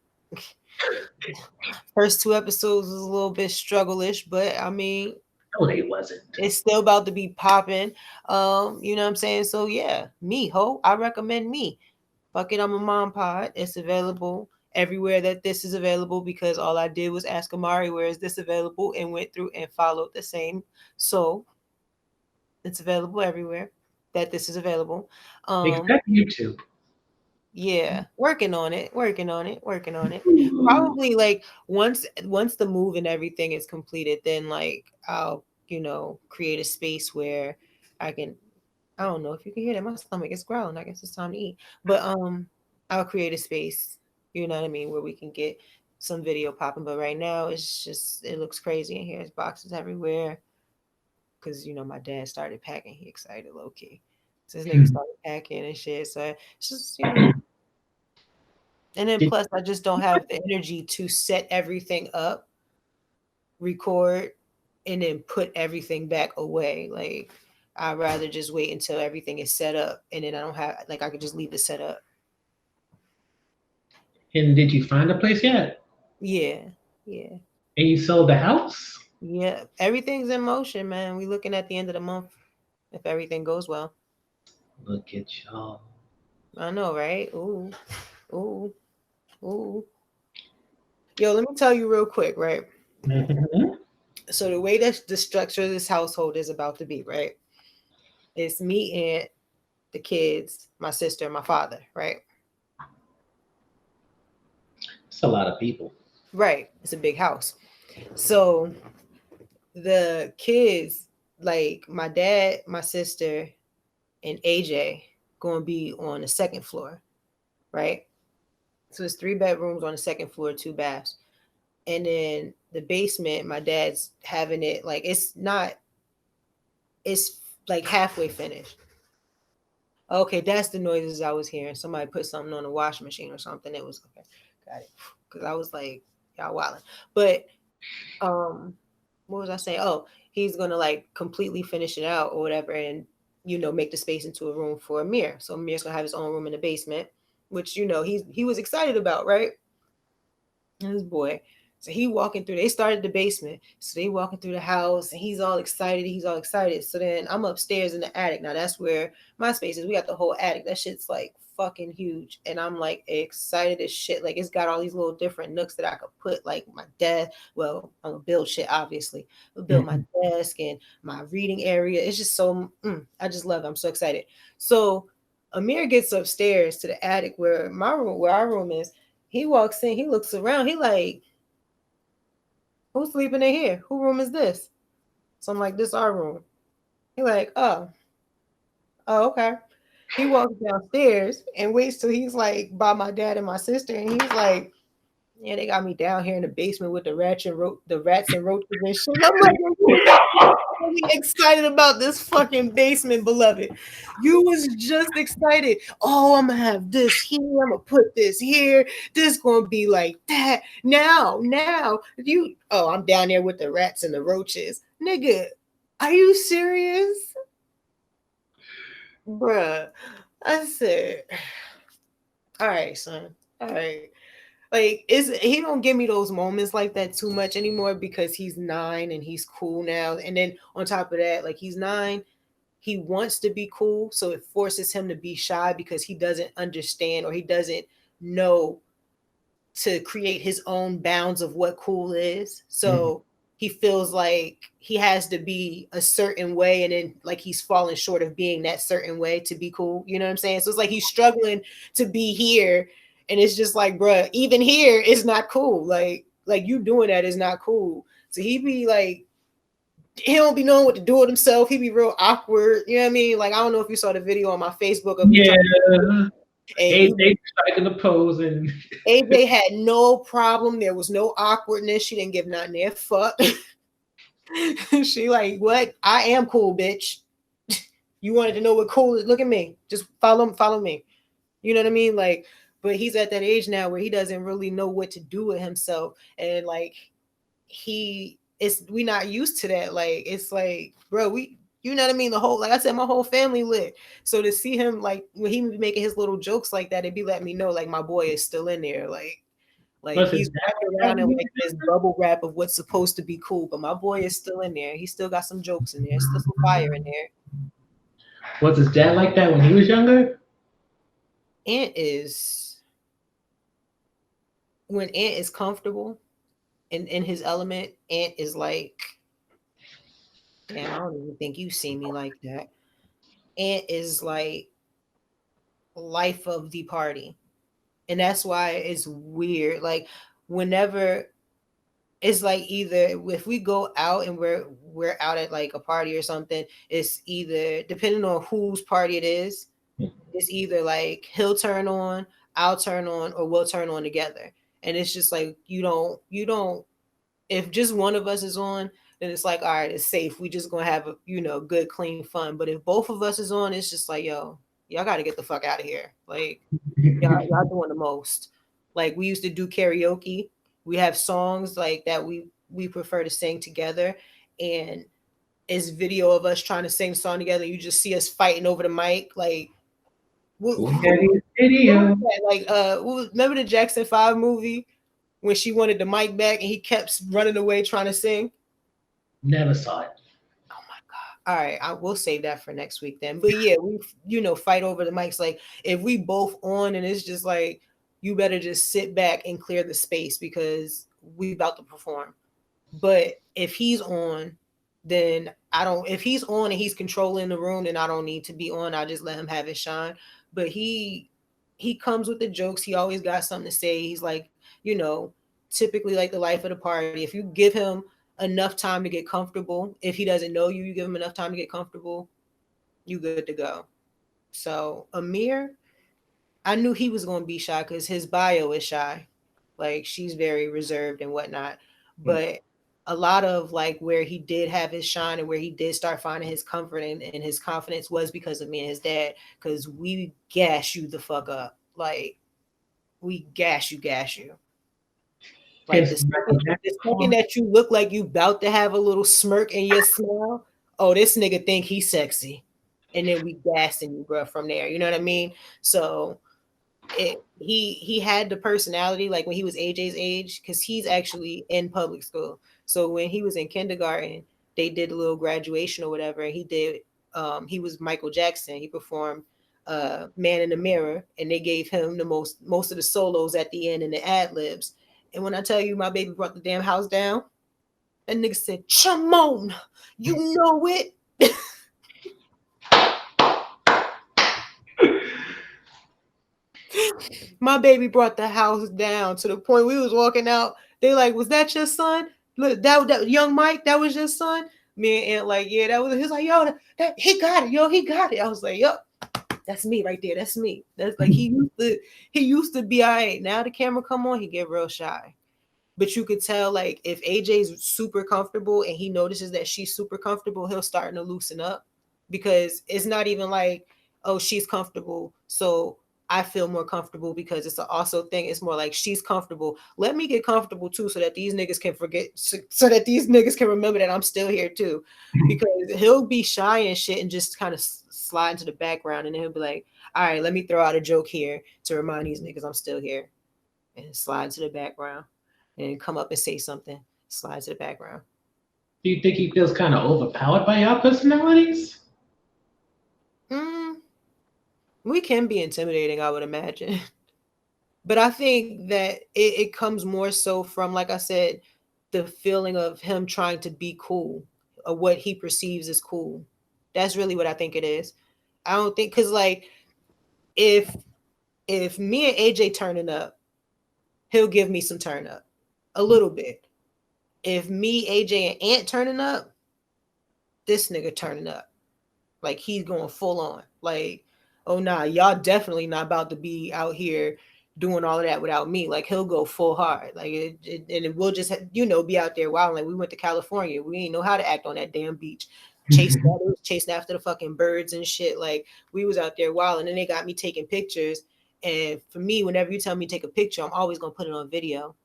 First two episodes was a little bit struggle-ish, but I mean No, they wasn't. it's still about to be popping. You know what I'm saying? So yeah, me, ho. I recommend me. Fuck it, I'm a mom pod. It's available everywhere that this is available because all I did was ask Amari where is this available and went through and followed the same. So it's available everywhere that this is available. Um, Except YouTube. yeah, working on it, working on it, working on it. Probably like once the move and everything is completed, then like I'll, create a space where I can I don't know if you can hear that. My stomach is growling. I guess it's time to eat. But I'll create a space, you know what I mean, where we can get some video popping. But right now it's just it looks crazy in here. There's boxes everywhere. Cause my dad started packing. He excited low key. So this nigga Hmm. started packing and shit. So it's just, and then Did, plus I just don't have the energy to set everything up, record, and then put everything back away. Like I'd rather just wait until everything is set up and then I don't have like I could just leave it set up. and did you find a place yet? Yeah. Yeah. And you sold the house? Yeah. Everything's in motion, man. We looking at the end of the month if everything goes well. Look at y'all. I know, right? Ooh. Ooh. Ooh. Yo, let me tell you real quick, right? Mhm. So the way that the structure of this household is about to be, right? It's me and the kids, my sister, and my father, right? It's a lot of people. Right. It's a big house. So the kids, like my dad, my sister, and AJ, gonna be on the second floor, right? So it's 3 bedrooms on the second floor, 2 baths. And then the basement, my dad's having it like it's like halfway finished. Okay, that's the noises I was hearing. Somebody put something on the washing machine or something. It was okay. Got it. Because I was like, y'all wilding. But um, what was I saying? Oh, he's gonna like completely finish it out or whatever, and make the space into a room for Amir. So Amir's gonna have his own room in the basement, which he was excited about, right? This boy. So he walking through. They started the basement, so they walking through the house, and he's all excited. He's all excited. So then I'm upstairs in the attic. Now that's where my space is. We got the whole attic. That shit's like fucking huge, and I'm like excited as shit. Like it's got all these little different nooks that I could put like my desk. Well, I'm gonna build shit. Obviously, I'll build my desk and my reading area. It's just so. I just love it. I'm so excited. So Amir gets upstairs to the attic where our room is. He walks in, he looks around, he like, who's sleeping in here? Who room is this? So I'm like, this our room. He like, oh, okay. He walks downstairs and waits till he's like by my dad and my sister, and he's like, yeah, they got me down here in the basement with the rats and roaches and shit. I'm like, you was really excited about this fucking basement, beloved. You was just excited. Oh, I'm gonna have this here. I'm gonna put this here. This gonna be like that. Now, you. Oh, I'm down there with the rats and the roaches, nigga. Are you serious, bruh? I said, all right, son. All right. Like is he don't give me those moments like that too much anymore because he's 9 and he's cool now. And then on top of that, like he's 9, he wants to be cool, so it forces him to be shy because he doesn't understand or he doesn't know to create his own bounds of what cool is. So he feels like he has to be a certain way and then like he's falling short of being that certain way to be cool. You know what I'm saying? So it's like he's struggling to be here and it's just like, bruh, even here it's not cool. Like you doing that is not cool. So he be like he don't be knowing what to do with himself. He be real awkward. You know what I mean? Like I don't know if you saw the video on my Facebook of me Yeah, trying to and he they striking the pose and AJ had no problem. There was no awkwardness. She didn't give nothing a fuck. She like, what? I am cool, bitch. You wanted to know what cool is? Look at me. Just follow me. You know what I mean? Like, but he's at that age now where he doesn't really know what to do with himself. And like we not used to that. Like, it's like, bro, you know what I mean? The whole, like I said, my whole family lit. So to see him like when he be making his little jokes like that, it be letting me know like my boy is still in there. Like was his he's dad wrapped like that around when in he like this bubble wrap of what's supposed to be cool, but my boy is still in there. He still got some jokes in there. Still some fire in there. was his dad like that when he was younger? Ant is when Ant is comfortable in his element, Ant is like, damn, I don't even think you see me like that. Ant is like life of the party. And that's why it's weird. Like whenever it's like either if we go out and we're out at like a party or something, it's either depending on whose party it is, it's either like he'll turn on, I'll turn on, or we'll turn on together. And it's just like you don't if just one of us is on, then it's like, all right, it's safe. We just gonna have a good, clean fun. But if both of us is on, it's just like, yo, y'all gotta get the fuck out of here. Like y'all doing the most. Like we used to do karaoke. We have songs like that we prefer to sing together, and it's video of us trying to sing the song together. You just see us fighting over the mic. Like what, We got what his was video. that? Like remember the Jackson 5 movie when she wanted the mic back and he kept running away trying to sing? Never saw it. Oh my god! All right, I will save that for next week then. But yeah, we fight over the mics. Like if we both on and it's just like you better just sit back and clear the space because we about to perform. But if he's on, then I don't. If he's on and he's controlling the room, then I don't need to be on. I just let him have his shine. But he comes with the jokes. He always got something to say. He's like typically like the life of the party. If you give him enough time to get comfortable. If he doesn't know you, you give him enough time to get comfortable, you good to go. So Amir, I knew he was gonna be shy because his bio is shy. Like she's very reserved and whatnot. But a lot of like where he did have his shine and where he did start finding his comfort and his confidence was because of me and his dad. Because we gas you the fuck up. Like we gas you. Like Hence Michael the Jackson second song. that you look like you about to have a little smirk in your smile, oh, this nigga think he's sexy. And then we gassing you, bro, from there. You know what I mean? So he had the personality like when he was AJ's age because he's actually in public school. So when he was in kindergarten, they did a little graduation or whatever. And he was Michael Jackson. He performed Man in the Mirror, and they gave him the most of the solos at the end and the ad libs. And when I tell you my baby brought the damn house down, that nigga said, "Chamon, you know it." My baby brought the house down to the point we was walking out. They like, was that your son? Look, that young Mike, that was your son. Me and Aunt like, yeah, that was. He's like, yo, that he got it, yo, he got it. I was like, yup, that's me right there. That's me. That's like he used to be all right. Now the camera come on, he get real shy. But you could tell like if AJ's super comfortable and he notices that she's super comfortable, he'll start to loosen up because it's not even like, oh, she's comfortable, so I feel more comfortable because it's an also thing. It's more like she's comfortable. Let me get comfortable too, so that these niggas can forget, so that these niggas can remember that I'm still here too. Because he'll be shy and shit and just kind of slide into the background, and then he'll be like, all right, let me throw out a joke here to remind these niggas I'm still here, and slide to the background and come up and say something, slide to the background. Do you think he feels kind of overpowered by your personalities? Mm, we can be intimidating, I would imagine. But I think that it comes more so from, like I said, the feeling of him trying to be cool or what he perceives as cool. That's really what I think it is. I don't think because like if if me and AJ turning up, he'll give me some turn up a little bit. If me, AJ, and Ant turning up, this nigga turning up. Like he's going full on. Like, oh nah, y'all definitely not about to be out here doing all of that without me. Like he'll go full hard. Like and we'll just be out there wilding. Like we went to California. We ain't know how to act on that damn beach. Chasing after the fucking birds and shit. Like we was out there wilding, and they got me taking pictures. And for me, whenever you tell me to take a picture, I'm always gonna put it on video.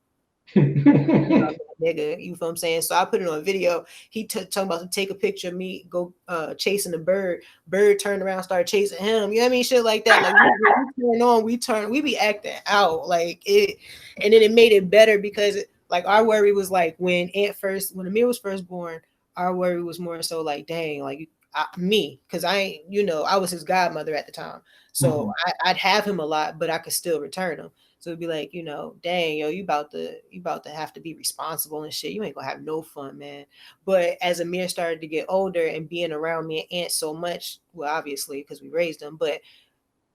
Nigga, you feel what I'm saying? So I put it on video. He talking about to take a picture of me go chasing the bird. Bird turned around, started chasing him. You know what I mean? Shit like that. Like we be acting out like it, and then it made it better because like our worry was like when Amir was first born, our worry was more so like, dang, like me, because I ain't, I was his godmother at the time, so Mhm. I'd have him a lot, but I could still return him. So it'd be like, dang, yo, you about to have to be responsible and shit. You ain't gonna have no fun, man. But as Amir started to get older and being around me and Aunt so much, well, obviously because we raised him, but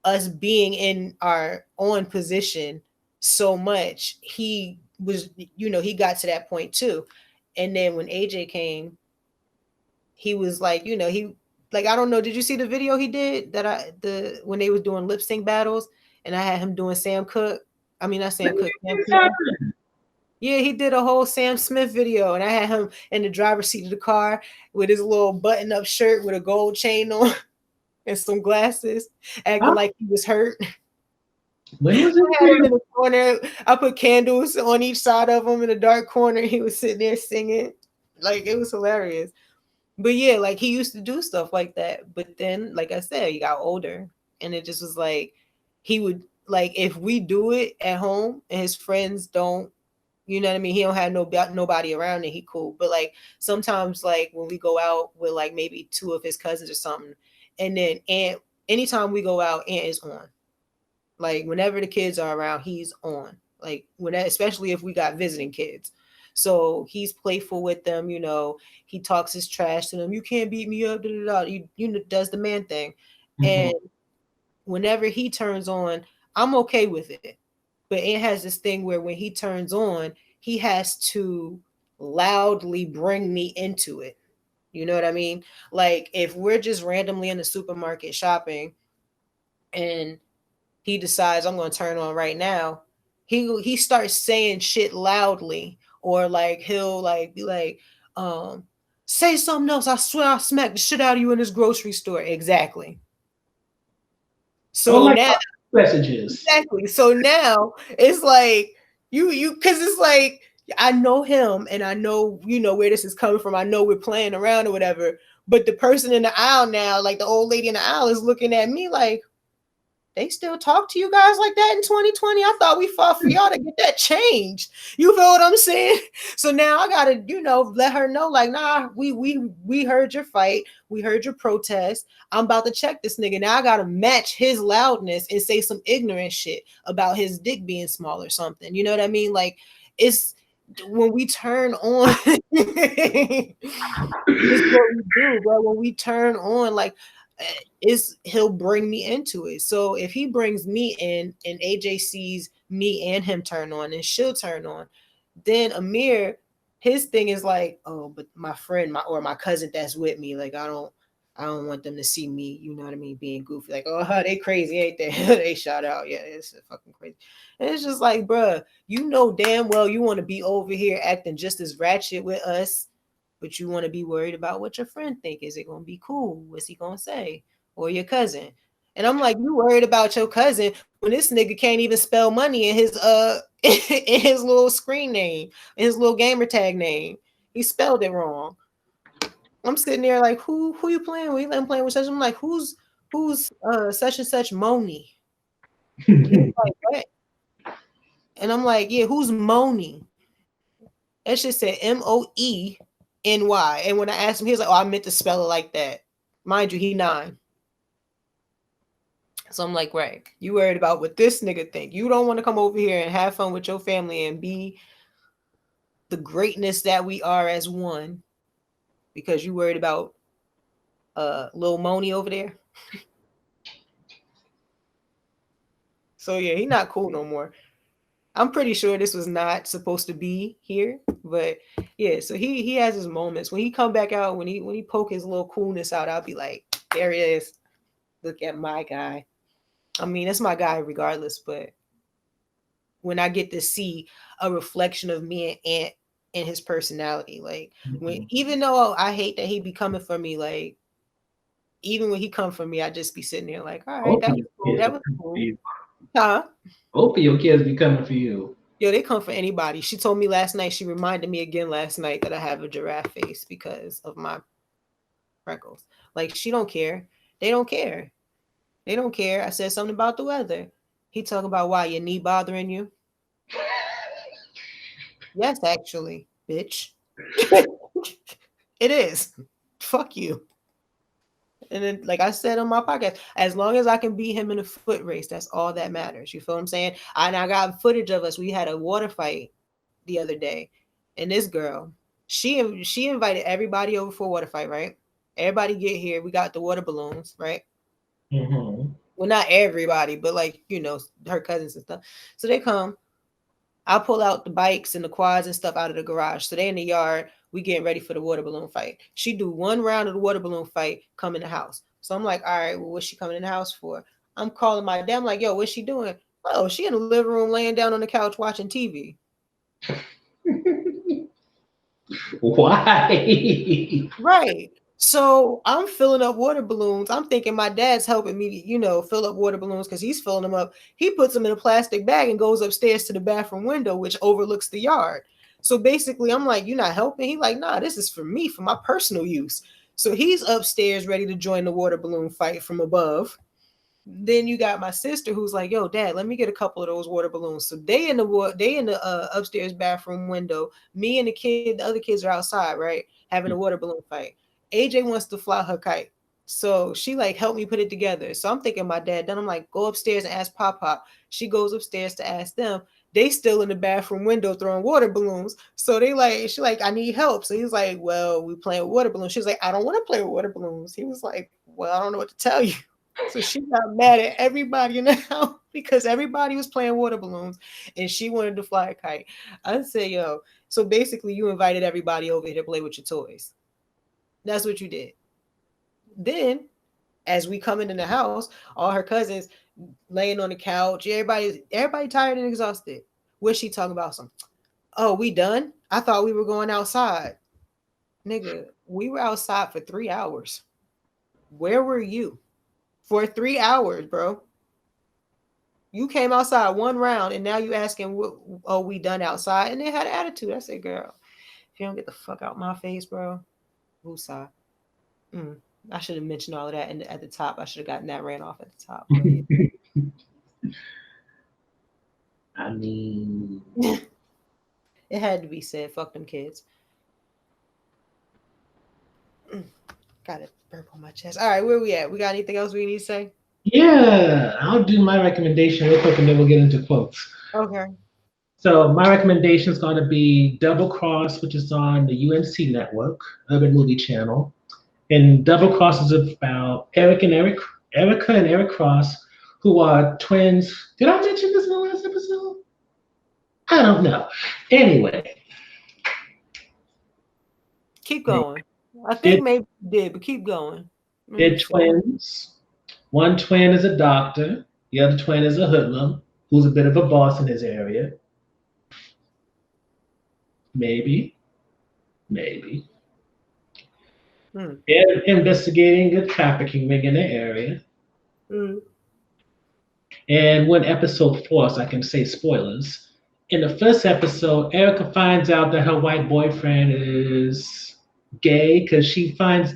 us being in our own position so much, he was, he got to that point too. And then when AJ came, he was like, he like I don't know. Did you see the video he did when they was doing lip sync battles, and I had him doing Sam Cooke? I mean, not Sam Cooke. Sam Smith. Yeah, he did a whole Sam Smith video, and I had him in the driver's seat of the car with his little button-up shirt with a gold chain on and some glasses, acting Huh? like he was hurt. When was I had him it? in the corner. I put candles on each side of him in a dark corner. He was sitting there singing. Like it was hilarious. But yeah, like he used to do stuff like that. But then, like I said, he got older, and it just was like he would like if we do it at home and his friends don't, you know what I mean. He don't have nobody around, and he cool. But like sometimes, like when we go out with like maybe two of his cousins or something, and then anytime we go out, Aunt is on. Like whenever the kids are around, he's on. Like especially if we got visiting kids. So he's playful with them, he talks his trash to them. You can't beat me up, da, da, da. Does the man thing. Mhm. And whenever he turns on, I'm okay with it. But it has this thing where when he turns on, he has to loudly bring me into it. You know what I mean? Like if we're just randomly in the supermarket shopping and he decides I'm going to turn on right now, he starts saying shit loudly, or like he'll like be like, um, say something else. I swear I'll smack the shit out of you in this grocery store. Exactly. Oh So my now, messages. exactly. So now it's like because it's like I know him and I know where this is coming from. I know we're playing around or whatever. But the person in the aisle now, like the old lady in the aisle, is looking at me like, they still talk to you guys like that in 2020. I thought we fought for y'all to get that changed. You feel what I'm saying? So now I gotta, let her know, like, nah, we heard your fight, we heard your protest. I'm about to check this nigga. Now I gotta match his loudness and say some ignorant shit about his dick being small or something. You know what I mean? Like, it's when we turn on. It's what we do, bro. When we turn on, like, is he'll bring me into it. So if he brings me in and AJ sees me and him turn on and she'll turn on, then Amir, his thing is like, oh, but my friend, my cousin that's with me, like I don't want them to see me, you know what I mean, being goofy. Like, oh, they crazy, ain't they? They shot out. Yeah, it's fucking crazy. And it's just like, bruh, you know damn well you want to be over here acting just as ratchet with us, but you want to be worried about what your friend think. Is it gonna be cool? What's he gonna say? Or your cousin? And I'm like, you worried about your cousin when this nigga can't even spell money in his in his little screen name, in his little gamer tag name. He spelled it wrong. I'm sitting there like, who you playing with? I'm playing with such. I'm like, who's such and such Moni? He was like, what? And I'm like, yeah, who's Moni? That shit said Moeny. And when I asked him, he was like, oh, I meant to spell it like that. Mind you, he 9. So I'm like, right, you worried about what this nigga think. You don't want to come over here and have fun with your family and be the greatness that we are as one because you worried about Lil Moni over there. So yeah, he not cool no more. I'm pretty sure this was not supposed to be here, but yeah. So he has his moments when he come back out, when he poke his little coolness out. I'll be like, there he is. Look at my guy. I mean, it's my guy regardless, but when I get to see a reflection of me and Ant and his personality, like even though I hate that he be coming for me, like even when he come for me, I just be sitting there like, all right, Both of that was your cool, kids that be was coming for cool, you. huh? Both of your kids be coming for you. Yo, they come for anybody. She told me last night. She reminded me again last night that I have a giraffe face because of my freckles. Like she don't care. They don't care. They don't care. I said something about the weather. He talking about why your knee bothering you. Yes, actually, bitch. It is. Fuck you. And then, like I said on my podcast, as long as I can beat him in a foot race, that's all that matters. You feel what I'm saying? And I got footage of us. We had a water fight the other day, and this girl, she invited everybody over for a water fight, right? Everybody get here. We got the water balloons, right? Mm-hmm. Well, not everybody, but like her cousins and stuff. So they come. I pull out the bikes and the quads and stuff out of the garage. So they in the yard. We getting ready for the water balloon fight. She do one round of the water balloon fight, come in the house. So I'm like, all right, well, what's she coming in the house for? I'm calling my dad. I'm like, yo, what's she doing? Oh, she in the living room laying down on the couch watching TV. Why? Right. So I'm filling up water balloons. I'm thinking my dad's helping me, fill up water balloons because he's filling them up. He puts them in a plastic bag and goes upstairs to the bathroom window, which overlooks the yard. So basically, I'm like, you're not helping? He like, nah, this is for me, for my personal use. So he's upstairs ready to join the water balloon fight from above. Then you got my sister who's like, "Yo, Dad, let me get a couple of those water balloons." So they in the upstairs bathroom window. Me and the other kids are outside, right, having a water balloon fight. AJ wants to fly her kite, so she like helped me put it together. So I'm thinking my dad. Then I'm like, go upstairs and ask Pop Pop. She goes upstairs to ask them. They still in the bathroom window throwing water balloons. So she like, I need help. So he's like, well, we playing with water balloons. She's like, I don't want to play with water balloons. He was like, well, I don't know what to tell you. So she got mad at everybody in the house because everybody was playing water balloons and she wanted to fly a kite. I said, yo, so basically you invited everybody over here to play with your toys. That's what you did. Then, as we come into the house, all her cousins laying on the couch, everybody tired and exhausted. What's she talking about? Some, oh, we done? I thought we were going outside. Nigga, we were outside for 3 hours. Where were you? For 3 hours, bro. You came outside one round and now you asking, oh, we done outside? And they had an attitude. I said, girl, if you don't get the fuck out my face, bro, woosah. Mm. I should have mentioned all of that at the top. I should have gotten that ran off at the top. But I mean, yeah. It had to be said. Fuck them kids. Mm. Got a burp on my chest. All right, where we at? We got anything else we need to say? yeah, I'll do my recommendation real quick and then we'll get into quotes. Okay. So my recommendation is going to be Double Cross, which is on the UMC network, Urban Movie Channel. And Double Cross is about Erica and Eric Cross, who are twins. Did I mention this in the last episode? I don't know. Anyway, Keep they, going. I they're, think maybe you did, but keep going. Let me they're check. twins. One twin is a doctor. The other twin is a hoodlum who's a bit of a boss in his area. Maybe, maybe. Mm. They're investigating a trafficking ring in the area. Mm. And when episode 4, so I can say spoilers. In the first episode, Erica finds out that her white boyfriend is gay because she finds,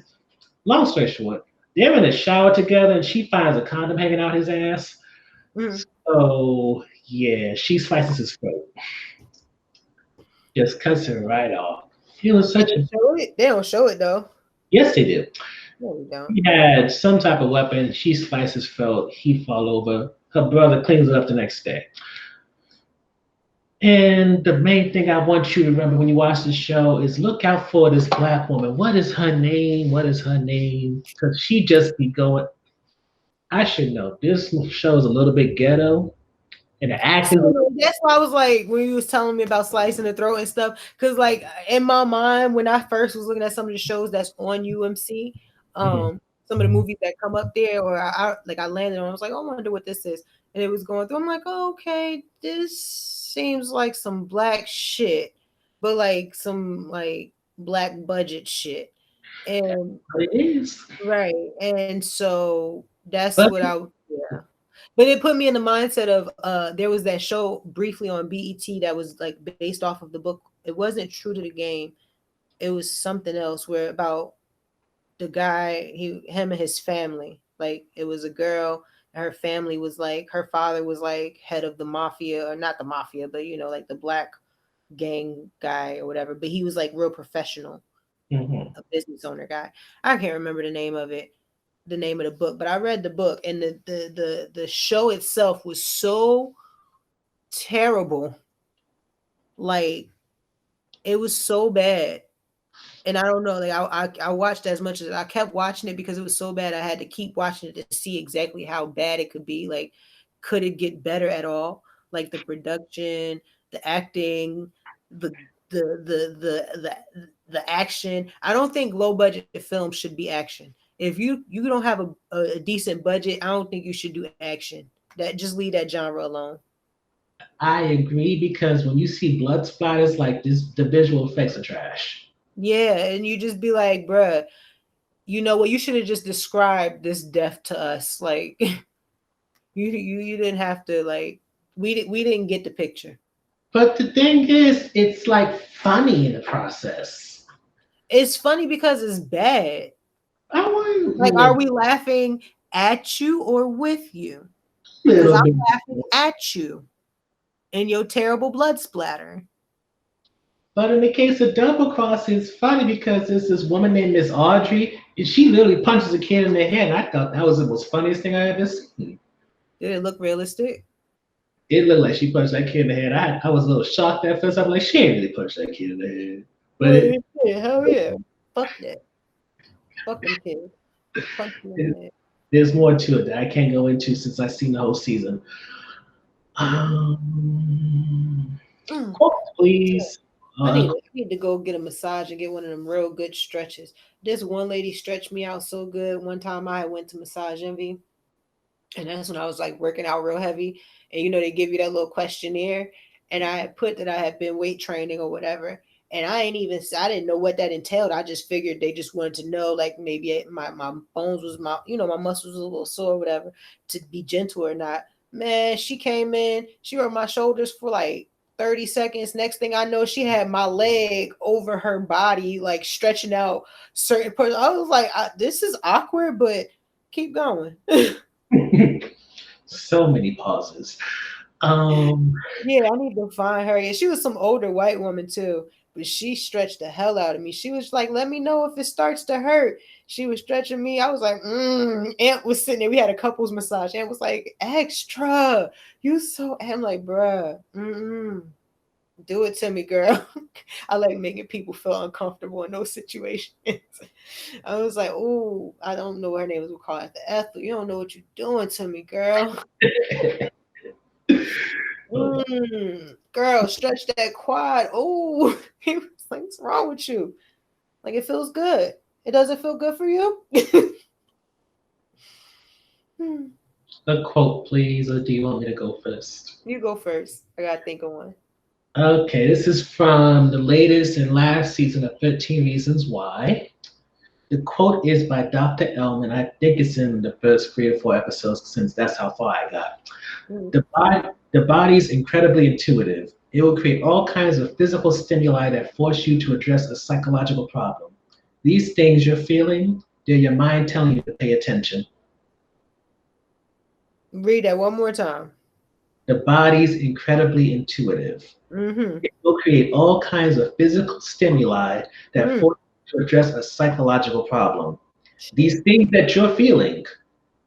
long story short, they're in the shower together and she finds a condom hanging out his ass. Mm. So, yeah, she slices his throat. Just cuts it right off. It was But such a. they show it. They don't show it though. Yes, they do. No, we don't. He had some type of weapon. She slices his throat. He fall over. Her brother cleans it up the next day. And the main thing I want you to remember when you watch the show is look out for this black woman. What is her name? What is her name? Because she just be going. I should know. This show is a little bit ghetto, and the acting. So that's why I was like, when you was telling me about slicing the throat and stuff, because like in my mind, when I first was looking at some of the shows that's on UMC, Mhm. some of the movies that come up there, or I landed on, I was like, oh, I wonder what this is, and it was going through. I'm like, oh, okay, this seems like some black shit, but like some like black budget shit, and It is, right, and so that's but what yeah. But it put me in the mindset of there was that show briefly on BET that was like based off of the book. It wasn't True to the Game. It was something else where about the guy, him and his family. Like it was a girl and her family was like her father was like head of the mafia, or not the mafia, but you know, like the black gang guy or whatever. But he was like real professional, mhm. a business owner guy. I can't remember the name of it, the name of the book, but I read the book, and the show itself was so terrible. Like it was so bad. And I don't know, like I watched as much as I kept watching it because it was so bad. I had to keep watching it to see exactly how bad it could be. Like, could it get better at all? Like the production, the acting, the the action. I don't think low budget films should be action. If you don't have a decent budget, I don't think you should do action. That just leave that genre alone. I agree because when you see blood splatters like this, the visual effects are trash. Yeah, and you just be like, bruh, you know what? You should have just described this death to us. Like you didn't have to like we didn't get the picture. But the thing is, it's like funny in the process. It's funny because it's bad. I want Like, a are little, we laughing at you or with you? Because little I'm bit. laughing at you and your terrible blood splatter. But in the case of Double Cross, it's funny because there's this woman named Miss Audrey, and she literally punches a kid in the head. And I thought that was the most funniest thing I ever seen. Did it look realistic? It looked like she punched that kid in the head. I was a little shocked at first. I'm like, she ain't really punched that kid in the head. But Well, yeah, hell yeah. Fuck that. Fuck them kids. Punch them in it, the head. There's more to it that I can't go into since I've seen the whole season. Um, Mm. quotes, please. Uh, I need to go get a massage and get one of them real good stretches. This one lady stretched me out so good. One time I went to Massage Envy, and that's when I was like working out real heavy. And you know they give you that little questionnaire, and I had put that I had been weight training or whatever. And I didn't know what that entailed. I just figured they just wanted to know like maybe my bones was my muscles was a little sore or whatever, to be gentle or not. Man, she came in, she rubbed my shoulders for like 30 seconds. Next thing I know, she had my leg over her body, like stretching out certain parts. I was like, this is awkward, but keep going. so many pauses. Um, Yeah, I need to find her. And she was some older white woman too, but she stretched the hell out of me. She was like, "Let me know if it starts to hurt." She was stretching me. I was like, Aunt was sitting there. We had a couples massage. Aunt was like, "Extra, you so." I'm like, "Bruh, do it to me, girl." I like making people feel uncomfortable in those situations. I was like, "Oh, I don't know what her name was. We'll call it the Ethel. You don't know what you're doing to me, girl." oh, Girl, stretch that quad. Oh, he was like, what's wrong with you? Like, it feels good. It doesn't feel good for you? Hmm, a quote, please, or do you want me to go first? you go first. I gotta think of one. Okay, this is from the latest and last season of 13 Reasons Why. The quote is by Dr. Elman. I think it's in the first 3 or 4 episodes since that's how far I got. Mm. The body's incredibly intuitive. It will create all kinds of physical stimuli that force you to address a psychological problem. These things you're feeling, they're your mind telling you to pay attention. Read that one more time. The body's incredibly intuitive. Mm-hmm. It will create all kinds of physical stimuli that Mm. force you to address a psychological problem. Shit. These things that you're feeling,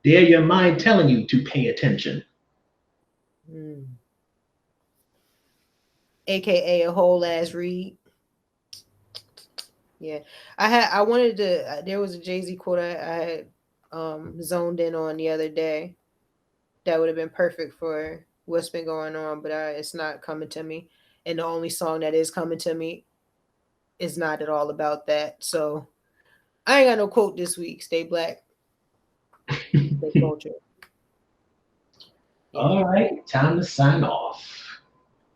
they're your mind telling you to pay attention. Mm. AKA a whole ass read. Yeah. I wanted to, there was a Jay-Z quote I had zoned in on the other day that would have been perfect for what's been going on, but it's not coming to me. And the only song that is coming to me is not at all about that. So I ain't got no quote this week. Stay black, stay culture. Yeah. All right, time to sign off.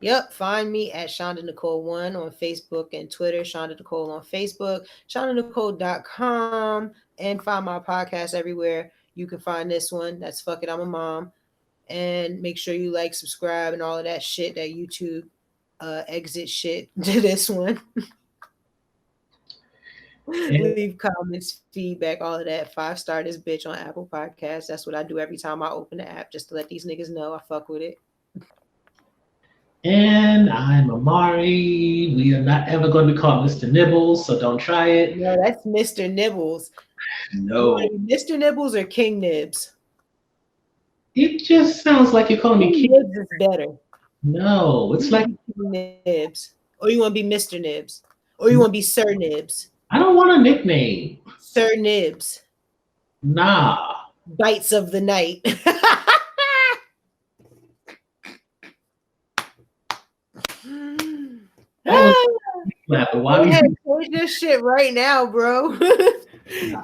Yep. Find me at Shonda Nicole 1 on Facebook and Twitter. Shonda Nicole on Facebook, ShondaNicole.com, and find my podcast everywhere. You can find this one. That's Fuck It, I'm a Mom. And make sure you like, subscribe, and all of that shit, that YouTube exit shit to this one. And, Leave comments, feedback, all of that. 5-star this bitch on Apple Podcasts. That's what I do every time I open the app, just to let these niggas know I fuck with it. and I'm Amari. We are not ever going to be called Mr. Nibbles, so don't try it. No, that's Mr. Nibbles. You want No, to be Mr. Nibbles or King Nibs? it just sounds like you're calling me King King. Nibs is better. No, You it's want like to be King Nibs, or you want to be Mr. Nibs, or you want to be Sir Nibs. I don't want a nickname. Sir Nibs, Nah. bites of the night. That was laughing. Go Why? ahead, change your shit right now, bro.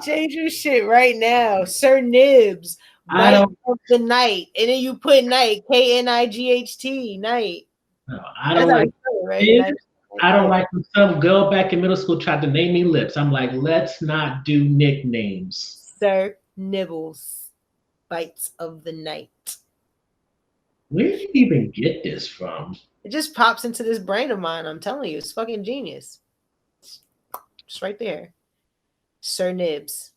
Change your shit right now. Sir Nibs, I bite don't. of the night. And then you put night, Knight, night. No, I That's don't how you like say it, right? kids. Night. I don't Yeah. like when some girl back in middle school tried to name me lips. I'm like, let's not do nicknames. Sir Nibbles, bites of the night. Where did you even get this from? It just pops into this brain of mine. I'm telling you, it's fucking genius. It's right there. Sir Nibs.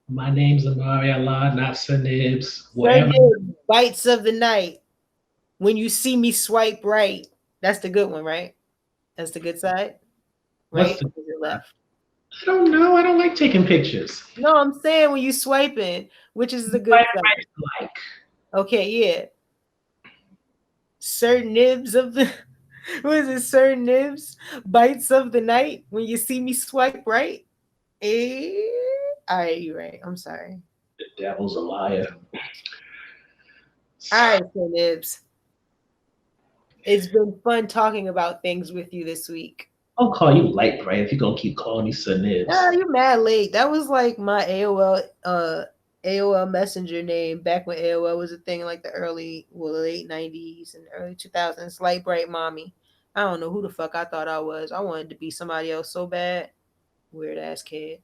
My name's Amari Allah, not Sanibs. Sir Wherever. Nibs, bites of the night. When you see me swipe right. That's the good one, right? That's the good side, What's right? the? Or is it left? I don't know. I don't like taking pictures. No, I'm saying when you swiping, which is the good Like, side. like. Okay, yeah. Sir Nibs of the what is it? Sir Nibs bites of the night. When you see me swipe right. Eh? All right, you're right. I'm sorry. The devil's a liar. All right, so Nibs. It's been fun talking about things with you this week. I'll call you Light Bright if you're gonna keep calling me Sir Yeah, Nibs. you mad late. That was like my AOL Messenger name back when AOL was a thing in like the late 90s and early 2000s. Light bright mommy. I don't know who the fuck I thought I was. I wanted to be somebody else so bad. Weird ass kid.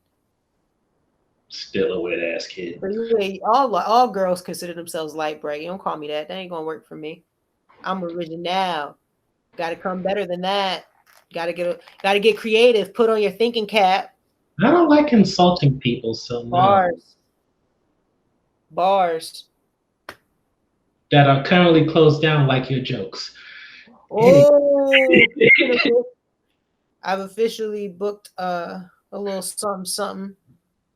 Still a weird ass kid. But yeah, all girls consider themselves light bright. You don't call me that. That ain't gonna work for me. I'm original. Got to come better than that. Got to get creative. Put on your thinking cap. I don't like insulting people, so no. Bars. Bars. That are currently closed down like your jokes. Anyway, Oh, I've officially booked a little something something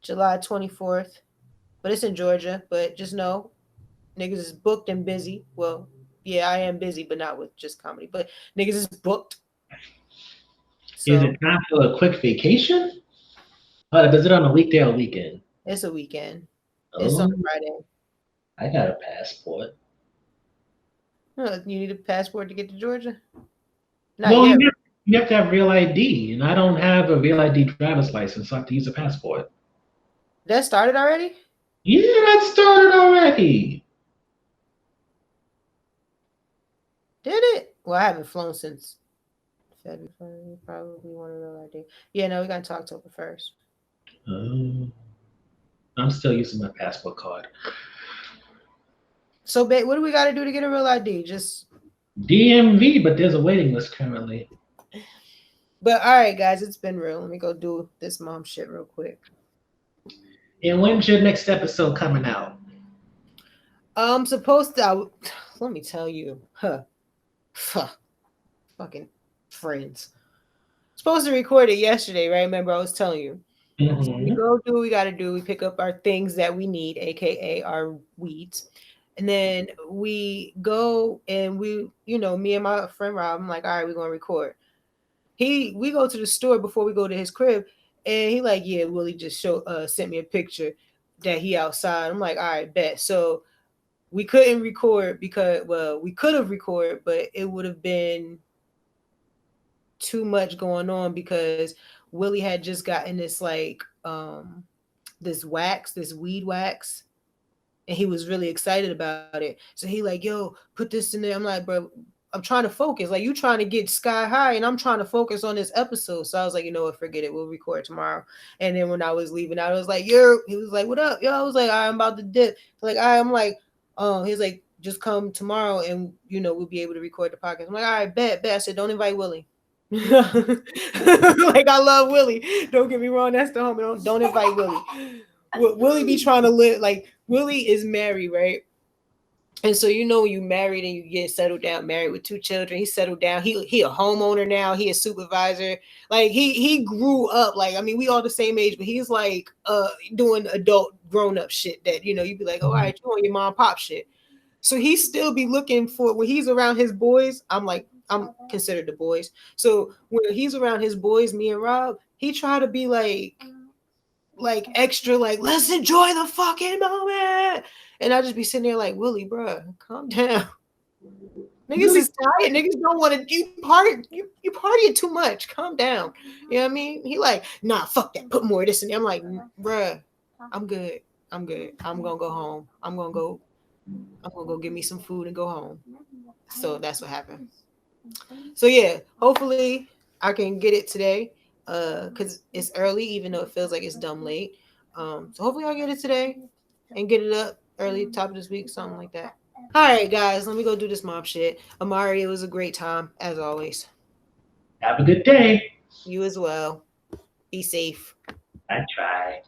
July 24th, but it's in Georgia. But just know, niggas is booked and busy. Well, yeah, I am busy, but not with just comedy. But niggas is booked. is it So time for a quick vacation? Is it on a weekday or weekend? it's a weekend. It's on Oh, Friday. I got a passport. Huh, you need a passport to get to Georgia? Not Well, yet. you have to have real ID, and I don't have a real ID driver's license, so I have to use a passport. That started already? Yeah, that started already. Did it? Well, I haven't flown since February. Probably want to know idea. Yeah, no, we got to talk to her first. Oh, I'm still using my passport card. So, babe, what do we got to do to get a real ID? Just, DMV, but there's a waiting list currently. but all right, guys, it's been real. Let me go do this mom shit real quick. And when's your next episode coming out? I'm supposed to. Let me tell you, fucking friends. Supposed to record it yesterday, right? Remember, I was telling you. So we Hmm. go do what we got to do. We pick up our things that we need, aka our weeds. And then we go and me and my friend Rob, I'm like, all right, we're gonna record. We go to the store before we go to his crib, and he like, yeah, Willie just sent me a picture that he outside. I'm like, all right, bet. So we couldn't record because we could have recorded, but it would have been too much going on because Willie had just gotten this like this weed wax, and he was really excited about it. So he like, yo, put this in there. I'm like, bro, I'm trying to focus. Like you trying to get sky high, and I'm trying to focus on this episode. So I was like, you know what, forget it. We'll record tomorrow. And then when I was leaving out, I was like, yo, he was like, what up? Yo, I was like, I'm about to dip. Like I'm like, he's like, just come tomorrow, and we'll be able to record the podcast. I'm like, all right, bet. I said, don't invite Willie. Like I love Willie. Don't get me wrong, that's the homie. Don't invite Willie. Willie be trying to live like Willie is married, right? And so when you married and you get settled down, married with two children, he settled down. He a homeowner now. He a supervisor. Like he grew up. Like I mean, we all the same age, but he's like doing adult grown up shit that you'd be like, oh, all right, you on your mom pop shit. So he still be looking for when he's around his boys. I'm considered the boys. So when he's around his boys, me and Rob, he try to be like extra, like let's enjoy the fucking moment. And I just be sitting there like, Willie, bro, calm down. Niggas Really? is tired. Niggas don't want to. You partying too much. Calm down. You know what I mean? He like, nah, fuck that. Put more of this in there. I'm like, bruh, I'm good. I'm good. I'm gonna go home. I'm gonna go get me some food and go home. So that's what happened. So yeah, hopefully I can get it today. Cause it's early, even though it feels like it's dumb late. So hopefully I'll get it today and get it up early, top of this week, something like that. All right, guys, let me go do this mob shit. Amari, it was a great time as always. Have a good day. You as well. Be safe. I try.